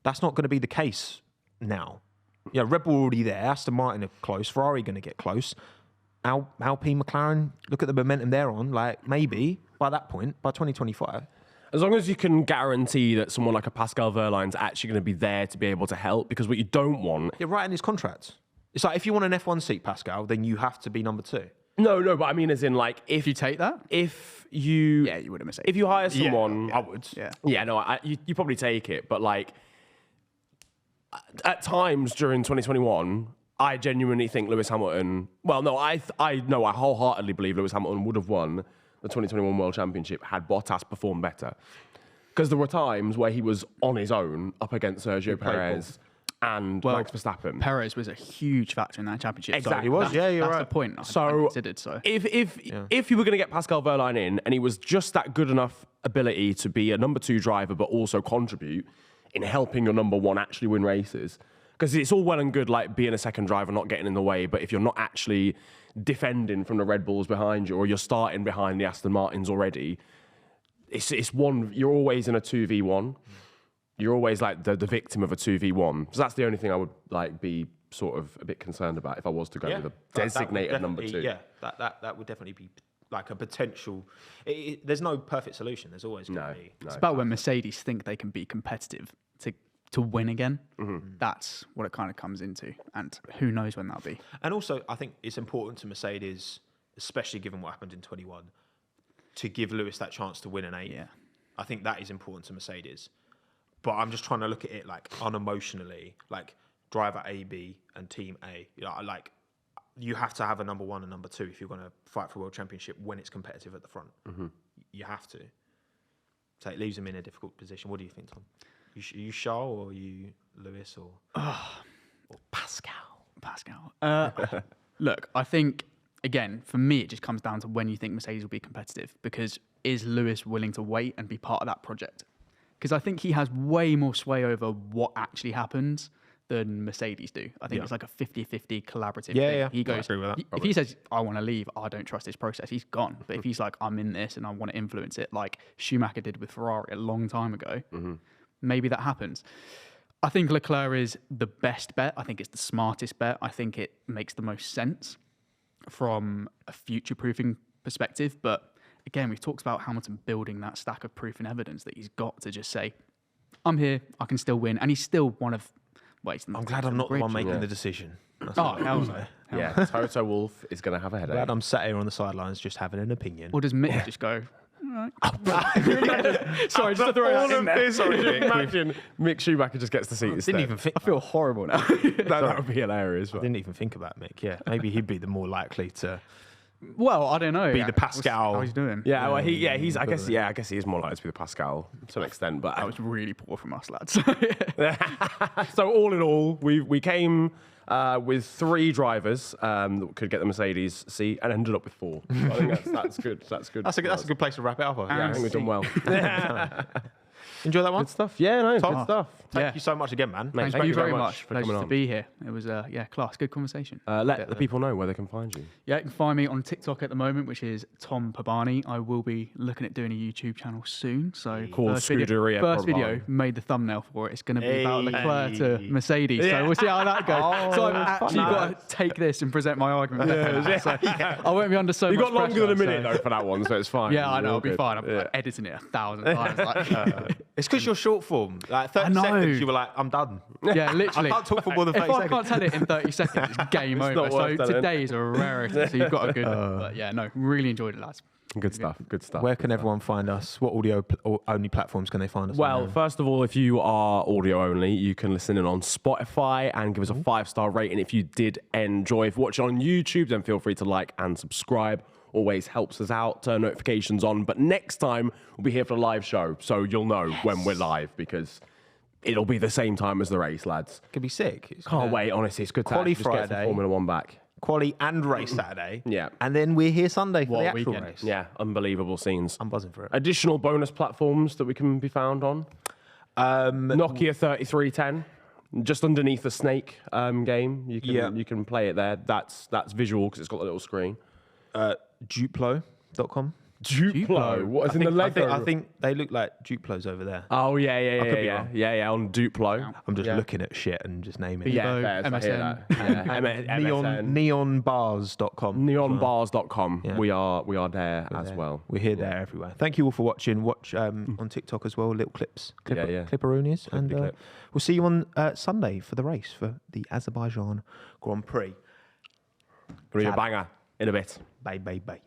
That's not going to be the case now. Yeah, Red Bull already there. Aston Martin are close. Ferrari going to get close. Alpine, McLaren, look at the momentum they're on. Like, maybe by that point, by 2025. As long as you can guarantee that someone like a Pascal Verline's actually going to be there to be able to help, because what you don't want... You're right in his contract. It's like, if you want an F1 seat, Pascal, then you have to be number 2. No, but I mean as in, like, If you take that? if you... Yeah, you would have missed it. If you hire someone... I would. Yeah. Yeah, no, you probably take it, but, like, at times during 2021... I genuinely think Lewis Hamilton... Well, no, I wholeheartedly believe Lewis Hamilton would have won the 2021 World Championship had Bottas performed better. Because there were times where he was on his own up against Sergio Perez and Max Verstappen. Perez was a huge factor in that championship. Exactly. So He was, yeah, you're that's right. the point I considered. So If you were going to get Pascal Verline in and he was just that good enough ability to be a number 2 driver but also contribute in helping your number 1 actually win races... Because it's all well and good, like, being a second driver, not getting in the way, but if you're not actually defending from the Red Bulls behind you, or you're starting behind the Aston Martins already, it's one. You're always in a 2v1. You're always like the victim of a 2v1. So that's the only thing I would like be sort of a bit concerned about if I was to go with a designated number 2. Yeah, that would definitely be like a potential. There's no perfect solution. There's always going to be. it's about when Mercedes think they can be competitive to win again. That's what it kind of comes into, and who knows when that'll be. And also, I think it's important to Mercedes, especially given what happened in 21, to give Lewis that chance to win an 8. Yeah. I think that is important to Mercedes. But I'm just trying to look at it like unemotionally, like driver A, B, and team A. You know, like you have to have a number 1 and number 2 if you're going to fight for a world championship when it's competitive at the front. You have to. So it leaves him in a difficult position. What do you think, Tom? You Charles or you Lewis or Pascal? Look, I think, again, for me, it just comes down to when you think Mercedes will be competitive, because is Lewis willing to wait and be part of that project? Because I think he has way more sway over what actually happens than Mercedes do. I think it's like a 50-50 collaborative thing. Yeah. He goes, I agree with that. if he says, I want to leave, I don't trust this process, he's gone. But if he's like, I'm in this and I want to influence it, like Schumacher did with Ferrari a long time ago, maybe that happens. I think Leclerc is the best bet. I think it's the smartest bet. I think it makes the most sense from a future-proofing perspective. But again, we've talked about Hamilton building that stack of proof and evidence that he's got to just say, I'm here, I can still win. And he's still one of... I'm glad I'm not the one making the decision. That's Oh, hell no. Yeah, Toto Wolff is going to have a headache. Glad I'm sat here on the sidelines just having an opinion. Or does Mick just go, all right. Sorry, just to throw that in there. Sorry, imagine Mick Schumacher just gets the seat instead. Didn't even think. I feel horrible now. that would be hilarious. I didn't even think about Mick. Yeah, maybe he'd be the more likely to Well, I don't know. be the Pascal. How he's doing. Yeah, well, he's. I guess he is more likely to be the Pascal to an extent. But That was really poor from us, lads. so all in all, we came with 3 drivers that could get the Mercedes seat and ended up with 4. So I think that's good. That's good. That's a good place to wrap it up. Yeah, I think we've done well. Enjoy that one. Good stuff. Yeah, no, Tom? good stuff. Thank you so much again, man. Thank you very much. for coming Pleasure to on. be here. It was, class. Good conversation. Let the people know where they can find you. Yeah, you can find me on TikTok at the moment, which is Tom Pabani. I will be looking at doing a YouTube channel soon. So Called Scuderia first video, Pabani. made the thumbnell for it. It's going to be about Leclerc to Hey. Mercedes. So we'll see how that goes. So I've actually got to take this and present my argument. So I won't be under so You much got longer than a pressure, minute though for that one, so it's fine. Yeah, I know. You're I'll be good. fine. I'm like, editing it 1,000 times. Like, It's because you're short form. Like 30 know. seconds, you were like, I'm done. yeah, literally. I can't talk for more than 30 If I seconds. can't tell it in 30 seconds, it's game over. not So worth telling. today is a rarity. So you've got a good one. But yeah, no, really enjoyed it, lads. Good stuff. Good stuff. Where can everyone find us? What audio-only platforms can they find us on? Well, first of all, if you are audio only, you can listen in on Spotify and give us a 5-star rating. If you did enjoy watching on YouTube, then feel free to like and subscribe. Always helps us out. Turn notifications on. But next time, we'll be here for the live show. So you'll know when we're live because it'll be the same time as the race, lads. Could be sick. It's Can't wait, honestly. It's good to Quali actually just get some Friday. Formula 1 back. Quali and race Saturday. Yeah. And then we're here Sunday for What the a actual weekend. race. Yeah, unbelievable scenes. I'm buzzing for it. Additional bonus platforms that we can be found on. Nokia 3310. just underneath the snake game. You can play it there. That's visual because it's got a little screen. Duplo.com. Duplo? What is in the Lego? I think they look like Duplos over there. Oh, yeah, on Duplo. I'm just looking at shit and just naming it. Yeah, fair, MSN. Neonbars.com. Neonbars.com. Yeah. We are there as well. We're here, there, everywhere. Thank you all for watching. Watch on TikTok as well, little clips, clipperoonies. And we'll see you on Sunday for the race for the Azerbaijan Grand Prix. Gonna be a banger in a bit. Bye.